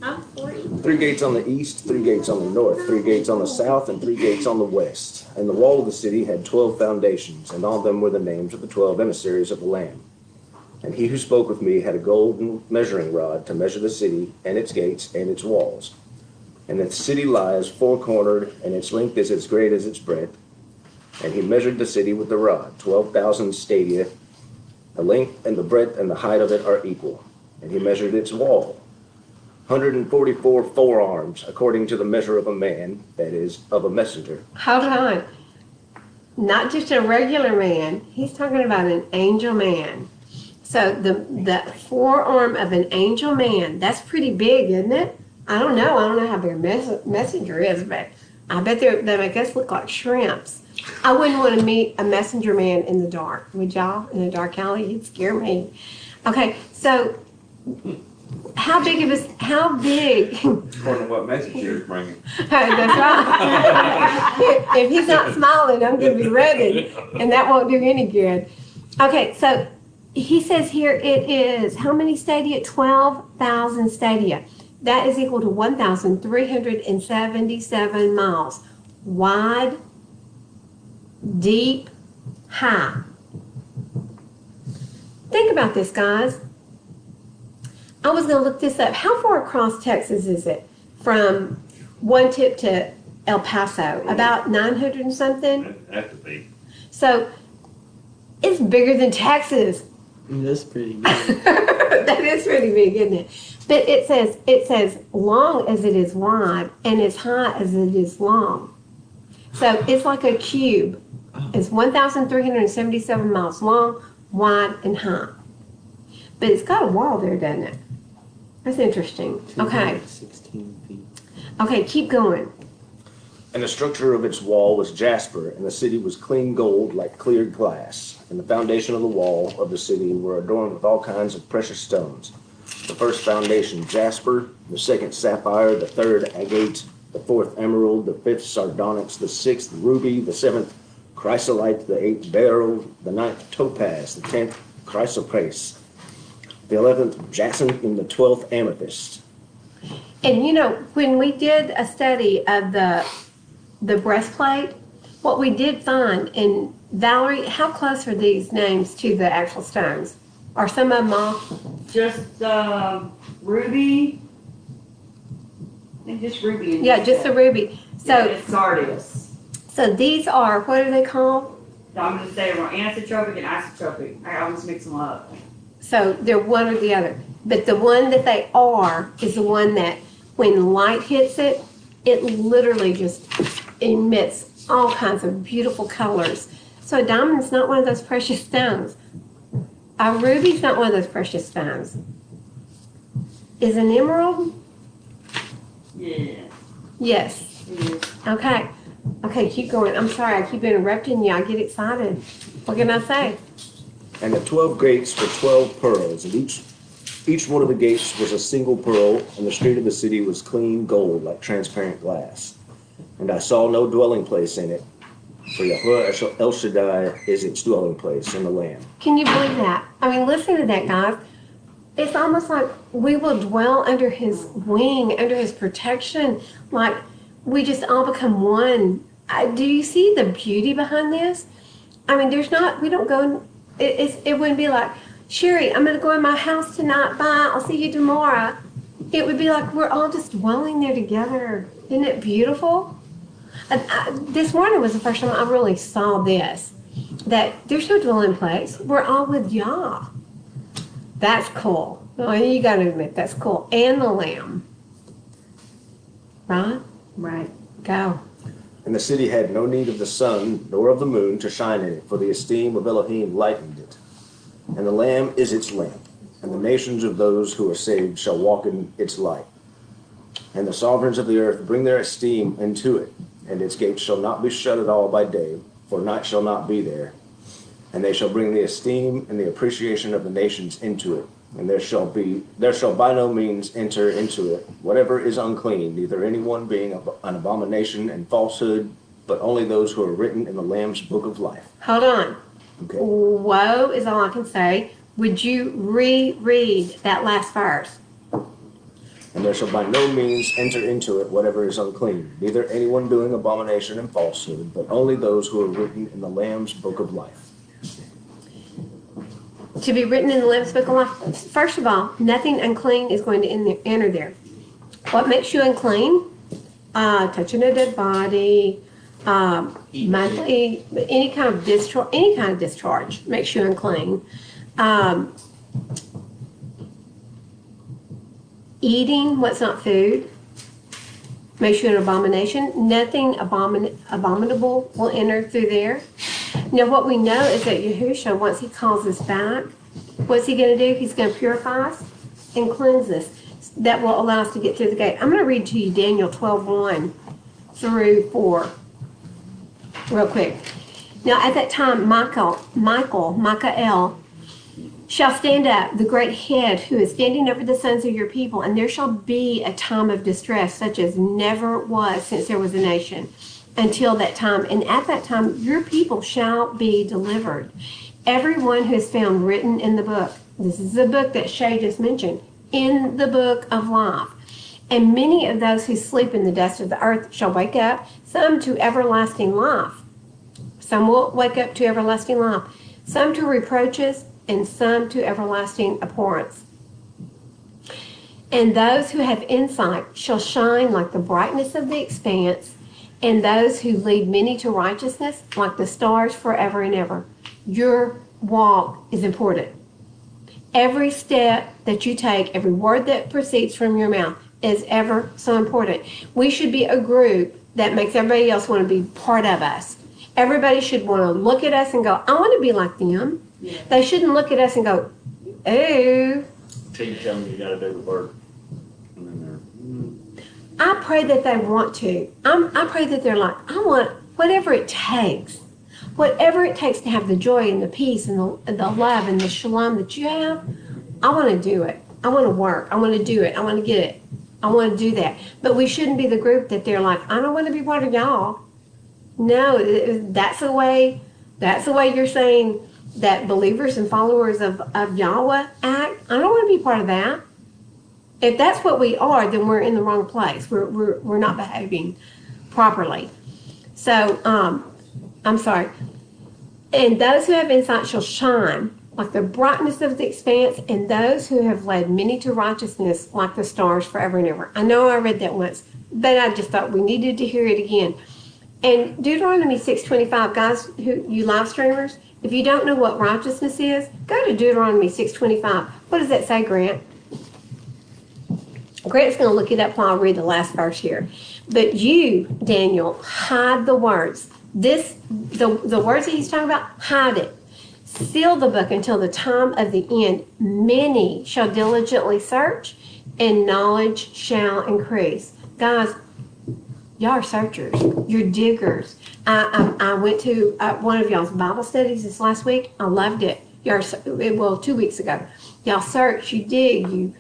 I'm 40. 3 gates on the east, 3 gates on the north, 3 gates on the south, and 3 gates on the west. And the wall of the city had 12 foundations, and on them were the names of the 12 emissaries of the Lamb. And he who spoke with me had a golden measuring rod to measure the city and its gates and its walls. And the city lies 4-cornered, and its length is as great as its breadth. And he measured the city with the rod, 12,000 stadia. The length and the breadth and the height of it are equal. And he measured its wall, 144 forearms, according to the measure of a man, that is, of a messenger. Hold on. Not just a regular man. He's talking about an angel man. So the forearm of an angel man, that's pretty big, isn't it? I don't know how big a messenger is, but I bet they make us look like shrimps. I wouldn't want to meet a messenger man in the dark, would y'all? In a dark alley, he'd scare me. Okay, so how big? According to what message you're bringing. That's right. If he's not smiling, I'm going to be rugged, and that won't do any good. Okay, so he says here it is, how many stadia? 12,000 stadia. That is equal to 1,377 miles. Wide, deep, high. Think about this, guys. I was going to look this up. How far across Texas is it from one tip to El Paso? About 900 and something? It'd have to be. So it's bigger than Texas. That's pretty good. That is pretty big, isn't it? But it says long as it is wide and as high as it is long. So it's like a cube. It's 1,377 miles long, wide, and high. But it's got a wall there, doesn't it? That's interesting. Okay. 16 feet. Okay, keep going. And the structure of its wall was jasper, and the city was clean gold like clear glass. And the foundation of the wall of the city were adorned with all kinds of precious stones. The first foundation, jasper, the second, sapphire, the third, agate, the fourth, emerald, the fifth, sardonyx, the sixth, ruby, the seventh, chrysolite, the eighth, beryl, the ninth, topaz, the 10th, chrysoprase, the 11th, jacinth, and the 12th, amethyst. And you know, when we did a study of the breastplate, what we did find, and Valerie, how close are these names to the actual stones? Are some of them off? Just ruby. I think just ruby. Yeah, just the ruby. So, it's sardius. so these are, what are they called? No, I'm going to say it wrong. Anisotropic and isotropic. I always mix them up. So they're one or the other. But the one that they are is the one that when light hits it, it literally just emits all kinds of beautiful colors. So a diamond's not one of those precious stones. A ruby's not one of those precious stones. Is an emerald? Yeah. Yes. Okay. Okay, keep going. I'm sorry, I keep interrupting you. I get excited. What can I say? And the 12 gates were 12 pearls, and each one of the gates was a single pearl, and the street of the city was clean gold like transparent glass. And I saw no dwelling place in it, for Yahweh El Shaddai is its dwelling place in the Lamb. Can you believe that? I mean, listen to that, guys. It's almost like we will dwell under his wing, under his protection, like we just all become one. Do you see the beauty behind this? I mean, we don't go, it wouldn't be like, Sherry, I'm going to go in my house tonight, bye, I'll see you tomorrow. It would be like we're all just dwelling there together. Isn't it beautiful? This morning was the first time I really saw this, that there's no dwelling place. We're all with Yah. That's cool. Oh, you got to admit, that's cool. And the Lamb. Right? Right. Go. And the city had no need of the sun nor of the moon to shine in it, for the esteem of Elohim lightened it. And the Lamb is its lamp, and the nations of those who are saved shall walk in its light. And the sovereigns of the earth bring their esteem into it, and its gates shall not be shut at all by day, for night shall not be there. And they shall bring the esteem and the appreciation of the nations into it. And there shall by no means enter into it whatever is unclean, neither anyone being an abomination and falsehood, but only those who are written in the Lamb's book of life. Hold on. Okay. Woe is all I can say. Would you reread that last verse? And there shall by no means enter into it whatever is unclean, neither anyone doing abomination and falsehood, but only those who are written in the Lamb's book of life. To be written in the Lamb's book of life. First of all, nothing unclean is going to enter there. What makes you unclean? Touching a dead body, monthly, any kind of discharge makes you unclean. Eating what's not food makes you an abomination. Nothing abominable will enter through there. Now, what we know is that Yahushua, once he calls us back, what's he going to do? He's going to purify us and cleanse us. That will allow us to get through the gate. I'm going to read to you Daniel 12:1 through 4 real quick. Now, at that time, Michael, shall stand up, the great head who is standing over the sons of your people, and there shall be a time of distress such as never was since there was a nation until that time. And at that time, your people shall be delivered. Everyone who is found written in the book, this is the book that Shay just mentioned, in the book of life. And many of those who sleep in the dust of the earth shall wake up, some to everlasting life. Some will wake up to everlasting life, some to reproaches, and some to everlasting abhorrence. And those who have insight shall shine like the brightness of the expanse, and those who lead many to righteousness like the stars forever and ever. Your walk is important. Every step that you take, every word that proceeds from your mouth is ever so important. We should be a group that makes everybody else want to be part of us. Everybody should want to look at us and go, I want to be like them. Yeah. They shouldn't look at us and go, ooh. Until you tell them you got to do the work. I pray that they want to. I pray that they're like, I want whatever it takes. Whatever it takes to have the joy and the peace and the love and the shalom that you have, I want to do it. I want to work. I want to do it. I want to get it. I want to do that. But we shouldn't be the group that they're like, I don't want to be part of y'all. No, that's the way you're saying that believers and followers of Yahweh act. I don't want to be part of that. If that's what we are, then we're in the wrong place. We're not behaving properly. So, I'm sorry. And those who have insight shall shine like the brightness of the expanse, and those who have led many to righteousness like the stars forever and ever. I know I read that once, but I just thought we needed to hear it again. And Deuteronomy 6:25, guys, who you live streamers, if you don't know what righteousness is, go to Deuteronomy 6:25. What does that say, Grant? Grant's going to look it up while I read the last verse here. But you, Daniel, hide the words. The words that he's talking about, hide it. Seal the book until the time of the end. Many shall diligently search, and knowledge shall increase. Guys, y'all are searchers. You're diggers. I went to one of y'all's Bible studies this last week. I loved it. 2 weeks ago. Y'all search, you dig,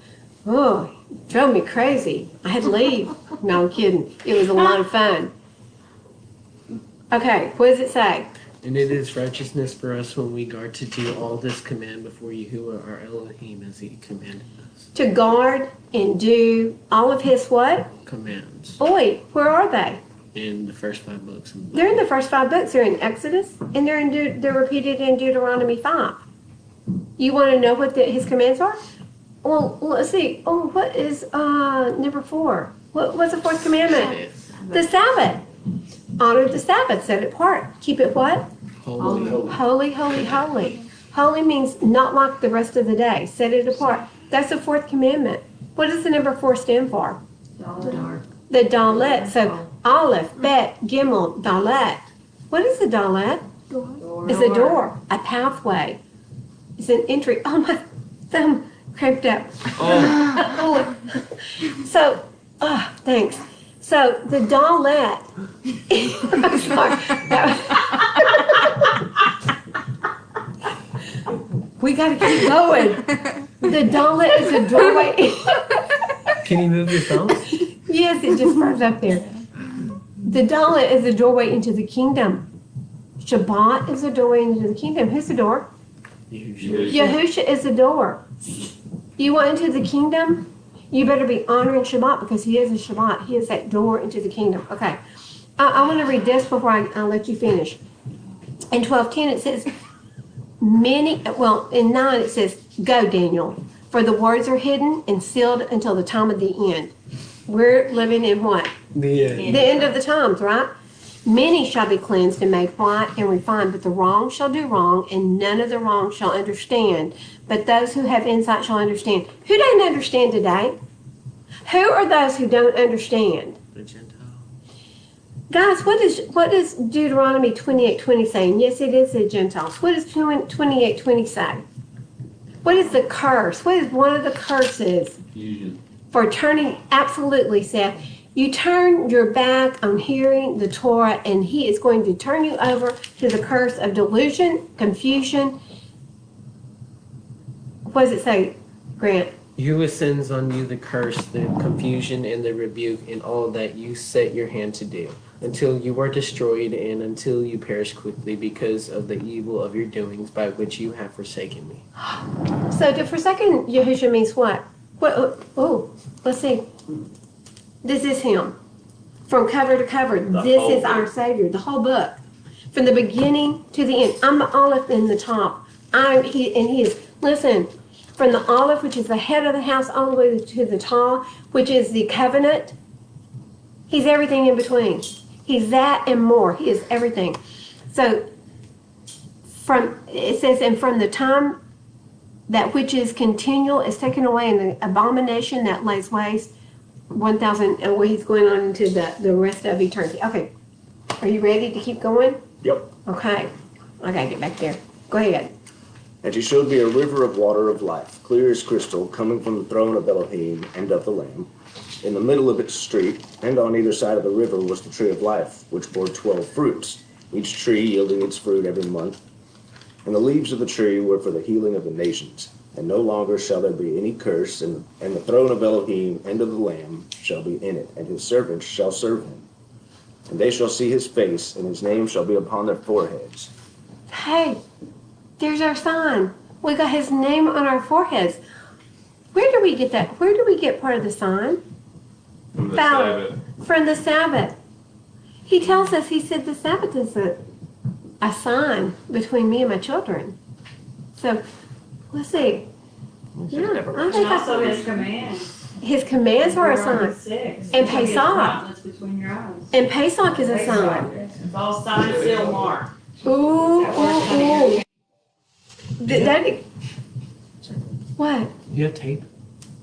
drove me crazy. I had to leave. No, I'm kidding. It was a lot of fun. Okay, what does it say? And it is righteousness for us when we guard to do all this command before Yahuwah our Elohim as he commanded us. To guard and do all of his what? Commands. Boy, where are they? In the first 5 books. They're in the first 5 books. They're in Exodus, and they're repeated in Deuteronomy 5. You want to know what his commands are? Well, let's see. Oh, what is number 4? What's the 4th commandment? The Sabbath. Honor the Sabbath. Set it apart. Keep it what? Holy. Holy, holy, holy. Holy means not like the rest of the day. Set it apart. That's the 4th commandment. What does the number 4 stand for? The Dalet. So Aleph, Bet, Gimel, Dalet. What is the Dalet? It's a door, a pathway. It's an entry. Oh, my thumb cramped up. Oh. So, thanks. So the Dalet. I'm sorry. We got to keep going. The Dalet is a doorway. Can you move your phone? Yes, it just froze up there. The Dalet is a doorway into the kingdom. Shabbat is a doorway into the kingdom. Who's the door? Yahusha is the door. You want into the kingdom? You better be honoring Shabbat because he is a Shabbat. He is that door into the kingdom. Okay. I want to read this before I let you finish. In 12:10 it says, in 9 it says, go Daniel, for the words are hidden and sealed until the time of the end. We're living in what? The end. The end of the times, right? Many shall be cleansed and made white and refined, but the wrong shall do wrong, and none of the wrong shall understand. But those who have insight shall understand. Who doesn't understand today? Who are those who don't understand? The Gentile. Guys, what is Deuteronomy 28:20 saying? Yes, it is the Gentiles. What does 28:20 say? What is the curse? What is one of the curses? Confusion. For turning, absolutely, Seth. You turn your back on hearing the Torah, and he is going to turn you over to the curse of delusion, confusion. What does it say, Grant? Yahuwah sends on you the curse, the confusion, and the rebuke, and all that you set your hand to do, until you are destroyed and until you perish quickly because of the evil of your doings by which you have forsaken me. So to forsaken Yahushua means what? Let's see. This is him. From cover to cover. This is our Savior. The whole book. from the beginning to the end. I'm the olive in the top. He is. Listen, from the olive, which is the head of the house, all the way to the top, which is the covenant. He's everything in between. He's that and more. He is everything. So it says, and from the time that which is continual is taken away, and the abomination that lays waste 1,000, and he's going on into the rest of eternity. Okay, are you ready to keep going? Yep. Okay, I gotta get back there. Go ahead. And he showed me a river of water of life, clear as crystal, coming from the throne of Elohim and of the Lamb. In the middle of its street, and on either side of the river, was the tree of life, which bore 12 fruits, each tree yielding its fruit every month. And the leaves of the tree were for the healing of the nations. And no longer shall there be any curse, and the throne of Elohim and of the Lamb shall be in it, and his servants shall serve him. And they shall see his face, and his name shall be upon their foreheads. Hey, there's our sign. We got his name on our foreheads. Where do we get that? Where do we get part of the sign? From the Found Sabbath. from the Sabbath. He tells us, he said the Sabbath is a sign between me and my children. So, let's see. Yeah, I And think also his commands. his commands are a Deuteronomy sign. 6. And It should be a Pesach. frontlets between your eyes. And Pesach is a sign. It's all signed, seal, mark. Ooh, ooh, ooh. That, what? You have tape?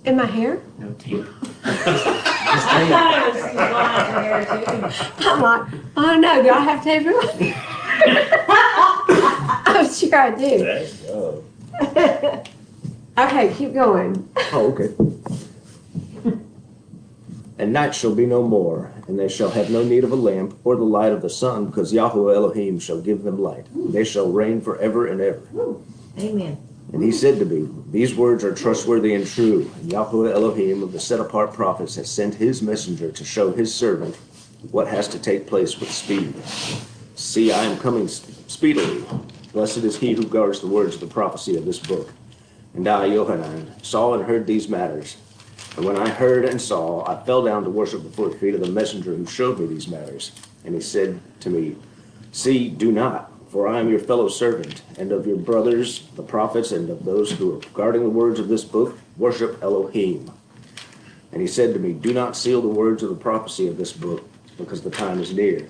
In my hair? No tape. I thought it was lying there too. I'm like, oh no, do I have tape in my hair? I'm sure I do. There you go. Okay, keep going. Oh, okay. And night shall be no more, and they shall have no need of a lamp or the light of the sun, because Yahweh Elohim shall give them light. They shall reign forever and ever. Amen. And he said to me, these words are trustworthy and true. And Yahweh Elohim of the set-apart prophets has sent his messenger to show his servant what has to take place with speed. See, I am coming speedily. Blessed is he who guards the words of the prophecy of this book. And I, Yohanan, saw and heard these matters. And when I heard and saw, I fell down to worship before the feet of the messenger who showed me these matters. And he said to me, see, do not. For I am your fellow servant, and of your brothers, the prophets, and of those who are guarding the words of this book, worship Elohim. And he said to me, do not seal the words of the prophecy of this book, because the time is near.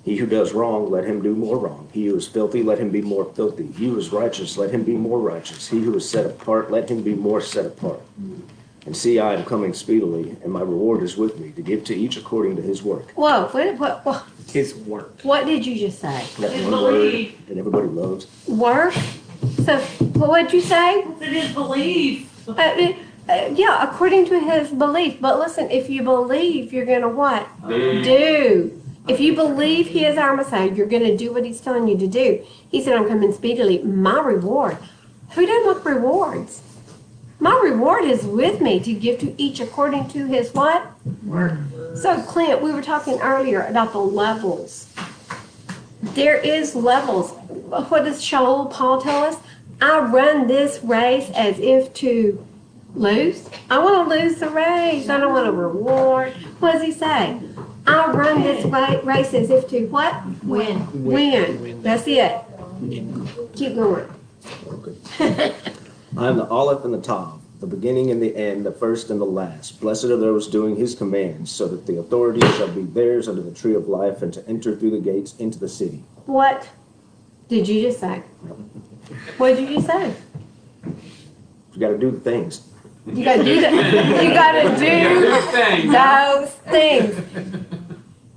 He who does wrong, let him do more wrong. He who is filthy, let him be more filthy. He who is righteous, let him be more righteous. He who is set apart, let him be more set apart. And see, I am coming speedily, and my reward is with me, to give to each according to his work. Whoa, what, His work. what did you just say? That His one word belief. that everybody loves. Work? So, what did you say? It is belief. Yeah, according to his belief. But listen, if you believe, you're going to what? Do. If you believe he is our Messiah, you're going to do what he's telling you to do. He said, I'm coming speedily. My reward. Who doesn't want rewards? My reward is with me to give to each according to his what? Work. So, Clint, we were talking earlier about the levels. There is levels. What does Shaul Paul tell us? I run this race as if to lose. I want to lose the race. I don't want a reward. What does he say? I run this race as if to what? Win. Win. That's it. Keep going. I am the Aleph and the Tav, the beginning and the end, the first and the last. Blessed are those doing his commands, so that the authority shall be theirs under the tree of life, and to enter through the gates into the city. What did you just say? What did you just say? You got to do the things. You gotta do that. You gotta do those things.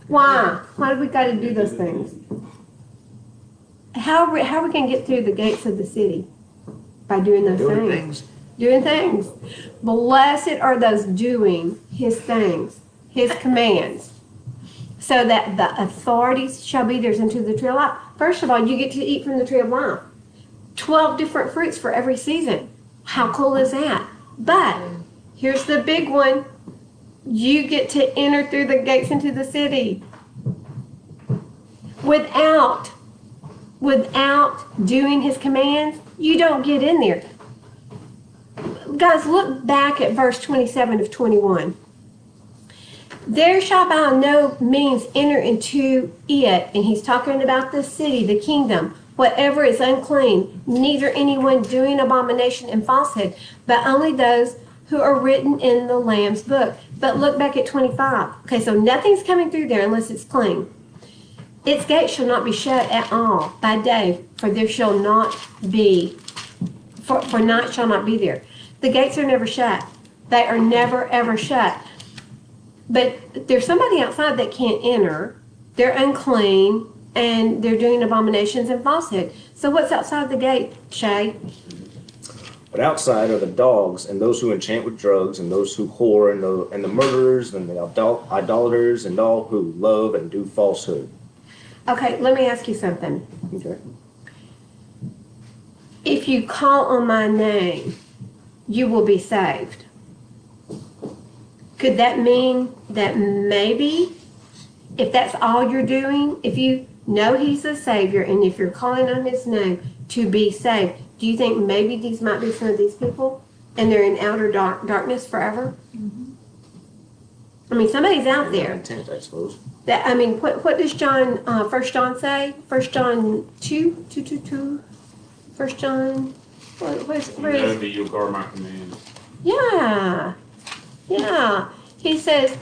Why? Why do we gotta do those things? How are we gonna get through the gates of the city? By doing those Doing things. things. Doing things. Blessed are those doing his things, his commands, so that the authorities shall be theirs into the tree of life. First of all, you get to eat from the tree of life. 12 different fruits for every season. How cool is that? But here's the big one. You get to enter through the gates into the city. Without doing his commands, you don't get in there. Guys, look back at verse 27 of 21. There shall by no means enter into it, and he's talking about the city, the kingdom, whatever is unclean, neither anyone doing abomination and falsehood, but only those who are written in the Lamb's book. But look back at 25. Okay, so nothing's coming through there unless it's clean. Its gates shall not be shut at all by day, for there shall not be, for night shall not be there. The gates are never shut. They are never, ever shut. But there's somebody outside that can't enter. They're unclean, and they're doing abominations and falsehood. So what's outside the gate, Shay? But outside are the dogs, and those who enchant with drugs, and those who whore, and the murderers, and the idolaters, and all who love and do falsehood. Okay, let me ask you something. Okay. If you call on my name, you will be saved. Could that mean that maybe, if that's all you're doing, if you know he's a savior, and if you're calling on his name to be saved, do you think maybe these might be some of these people, and they're in outer darkness forever? Mm-hmm. I mean, somebody's out there. Intent, I suppose. That, I mean, what does John, 1 John say? 1 John 2:2. 1 John, where is that you'll guard my commands. Yeah. He says,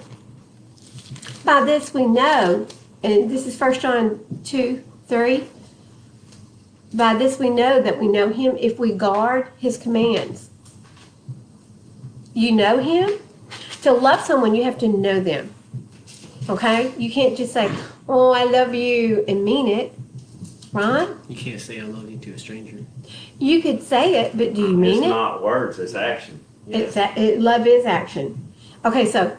by this we know, and this is 1 John 2:3. By this we know that we know him if we guard his commands. You know him? To love someone, you have to know them. Okay? You can't just say, oh, I love you, and mean it. Right? You can't say I love you to a stranger. You could say it, but do you mean It's it? not words, it's action. Love is action. Okay, so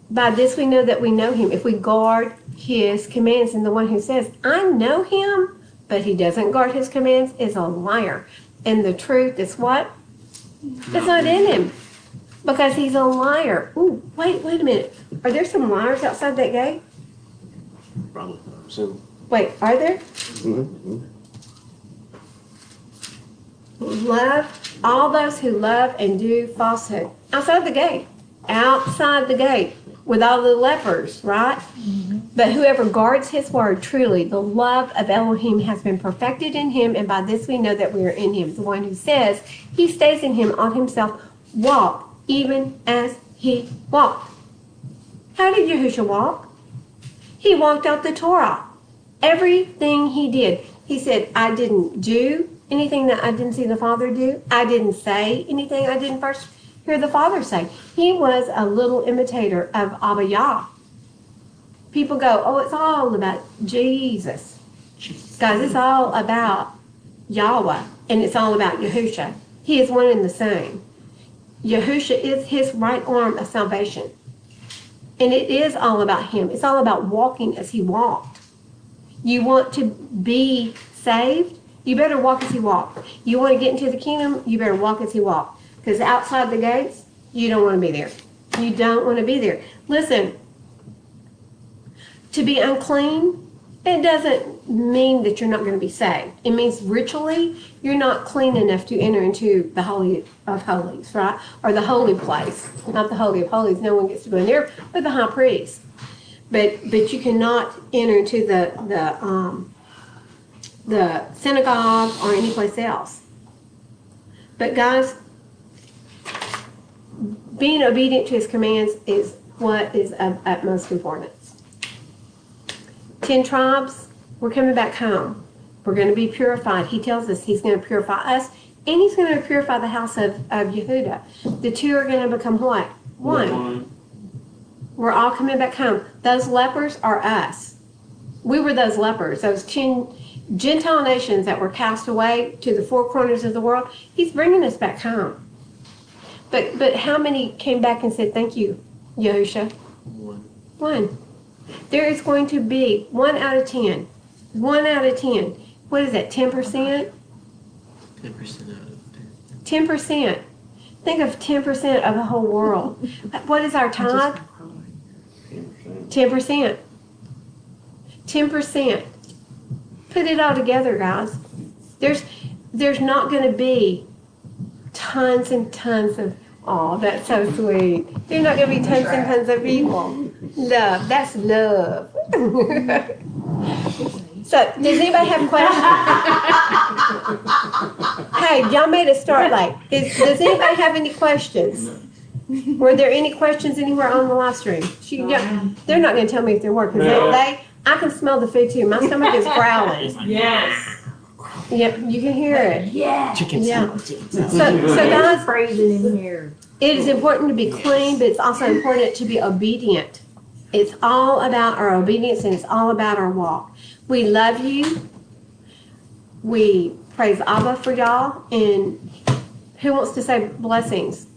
by this we know that we know him if we guard his commands. And the one who says, I know him, but he doesn't guard his commands is a liar. And the truth is what? It's not in him. Because he's a liar. Ooh, wait a minute. Are there some liars outside that gate? Probably. So, Wait, are there? mm-hmm. Love, all those who love and do falsehood. Outside the gate. Outside the gate. With all the lepers, right? Mm-hmm. But whoever guards his word, truly, the love of Elohim has been perfected in him, and by this we know that we are in him. The one who says he stays in him on himself walk, even as he walked. How did Yahushua walk? He walked out the Torah. Everything he did. He said, I didn't do anything that I didn't see the Father do. I didn't say anything I didn't first hear the Father say. He was a little imitator of Abba Yah. People go, oh, it's all about Jesus. Guys, it's all about Yahweh, and it's all about Yahushua. He is one and the same. Yahushua is his right arm of salvation. And it is all about him. It's all about walking as he walked. You want to be saved? You better walk as he walked. You want to get into the kingdom? You better walk as he walked. Because outside the gates, you don't want to be there. You don't want to be there. Listen, to be unclean, it doesn't mean that you're not going to be saved. It means ritually, you're not clean enough to enter into the Holy of Holies, right? Or the holy place. Not the Holy of Holies. No one gets to go in there but the high priest. But you cannot enter into the synagogue or any place else. But guys, being obedient to his commands is what is of utmost importance. 10 tribes, we're coming back home. We're going to be purified. He tells us he's going to purify us, and he's going to purify the house of Yehuda. The two are going to become what? One. We're all coming back home. Those lepers are us. We were those lepers, those 10 Gentile nations that were cast away to the four corners of the world. He's bringing us back home. But how many came back and said, thank you, Yahushua? One. There is going to be 1 out of 10. 1 out of 10. What is that, 10%? 10% out of 10. 10%. Think of 10% of the whole world. What is our tithe? 10%. 10%. Put it all together, guys. There's not going to be tons and tons of, oh, that's so sweet. There's not going to be tons and tons of people. Love. That's love. So, does anybody have questions? Hey, y'all made us start late. Does anybody have any questions? Were there any questions anywhere on the live stream? They're not going to tell me if they're working. I can smell the food too. My stomach is growling. Yes. Yep, you can hear it. Yeah. Chicken Yeah. sandwiches. So guys, Praising in here. it is important to be clean, but it's also important to be obedient. It's all about our obedience and it's all about our walk. We love you. We praise Abba for y'all. And who wants to say blessings?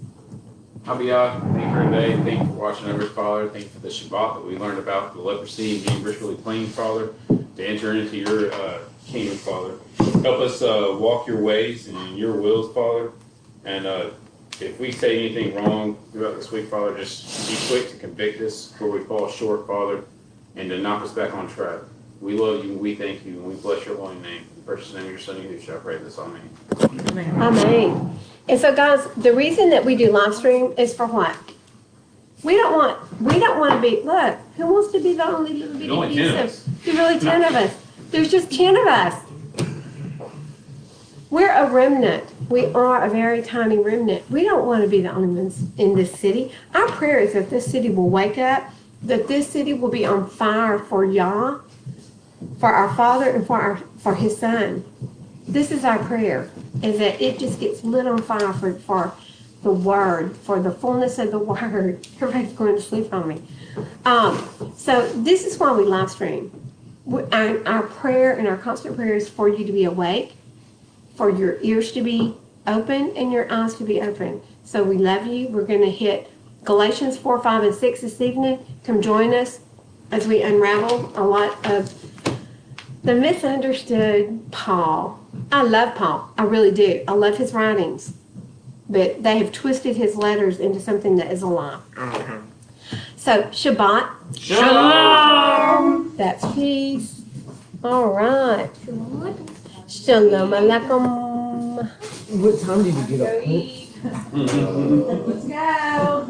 I'll be out. Thank you for today. Thank you for watching over, Father. Thank you for the Shabbat that we learned about the leprosy and being ritually clean, Father, to enter into your kingdom, Father. Help us walk your ways and in your wills, Father. And if we say anything wrong throughout this week, Father, just be quick to convict us where we fall short, Father, and to knock us back on track. We love you and we thank you and we bless your holy name. In the precious name of your Son, Yahushua, I pray this. Amen. Amen. And so guys, the reason that we do live stream is for what? We don't want to be, look, who wants to be the only little bitty only 10 of us. There's really 10 of us. There's just 10 of us. We're a remnant. We are a very tiny remnant. We don't want to be the only ones in this city. Our prayer is that this city will wake up, that this city will be on fire for Yah, for our Father, and for His Son. This is our prayer, is that it just gets lit on fire for the Word, for the fullness of the Word. Everybody's going to sleep on me. So this is why we live stream. Our prayer and our constant prayer is for you to be awake, for your ears to be open and your eyes to be open. So we love you. We're going to hit Galatians 4, 5, and 6 this evening. Come join us as we unravel a lot of the misunderstood Paul. I love Paul. I really do. I love his writings. But they have twisted his letters into something that is a lie. So, Shabbat. Shalom. That's peace. All right. Shalom alaikum. What time did you get up? Let's go.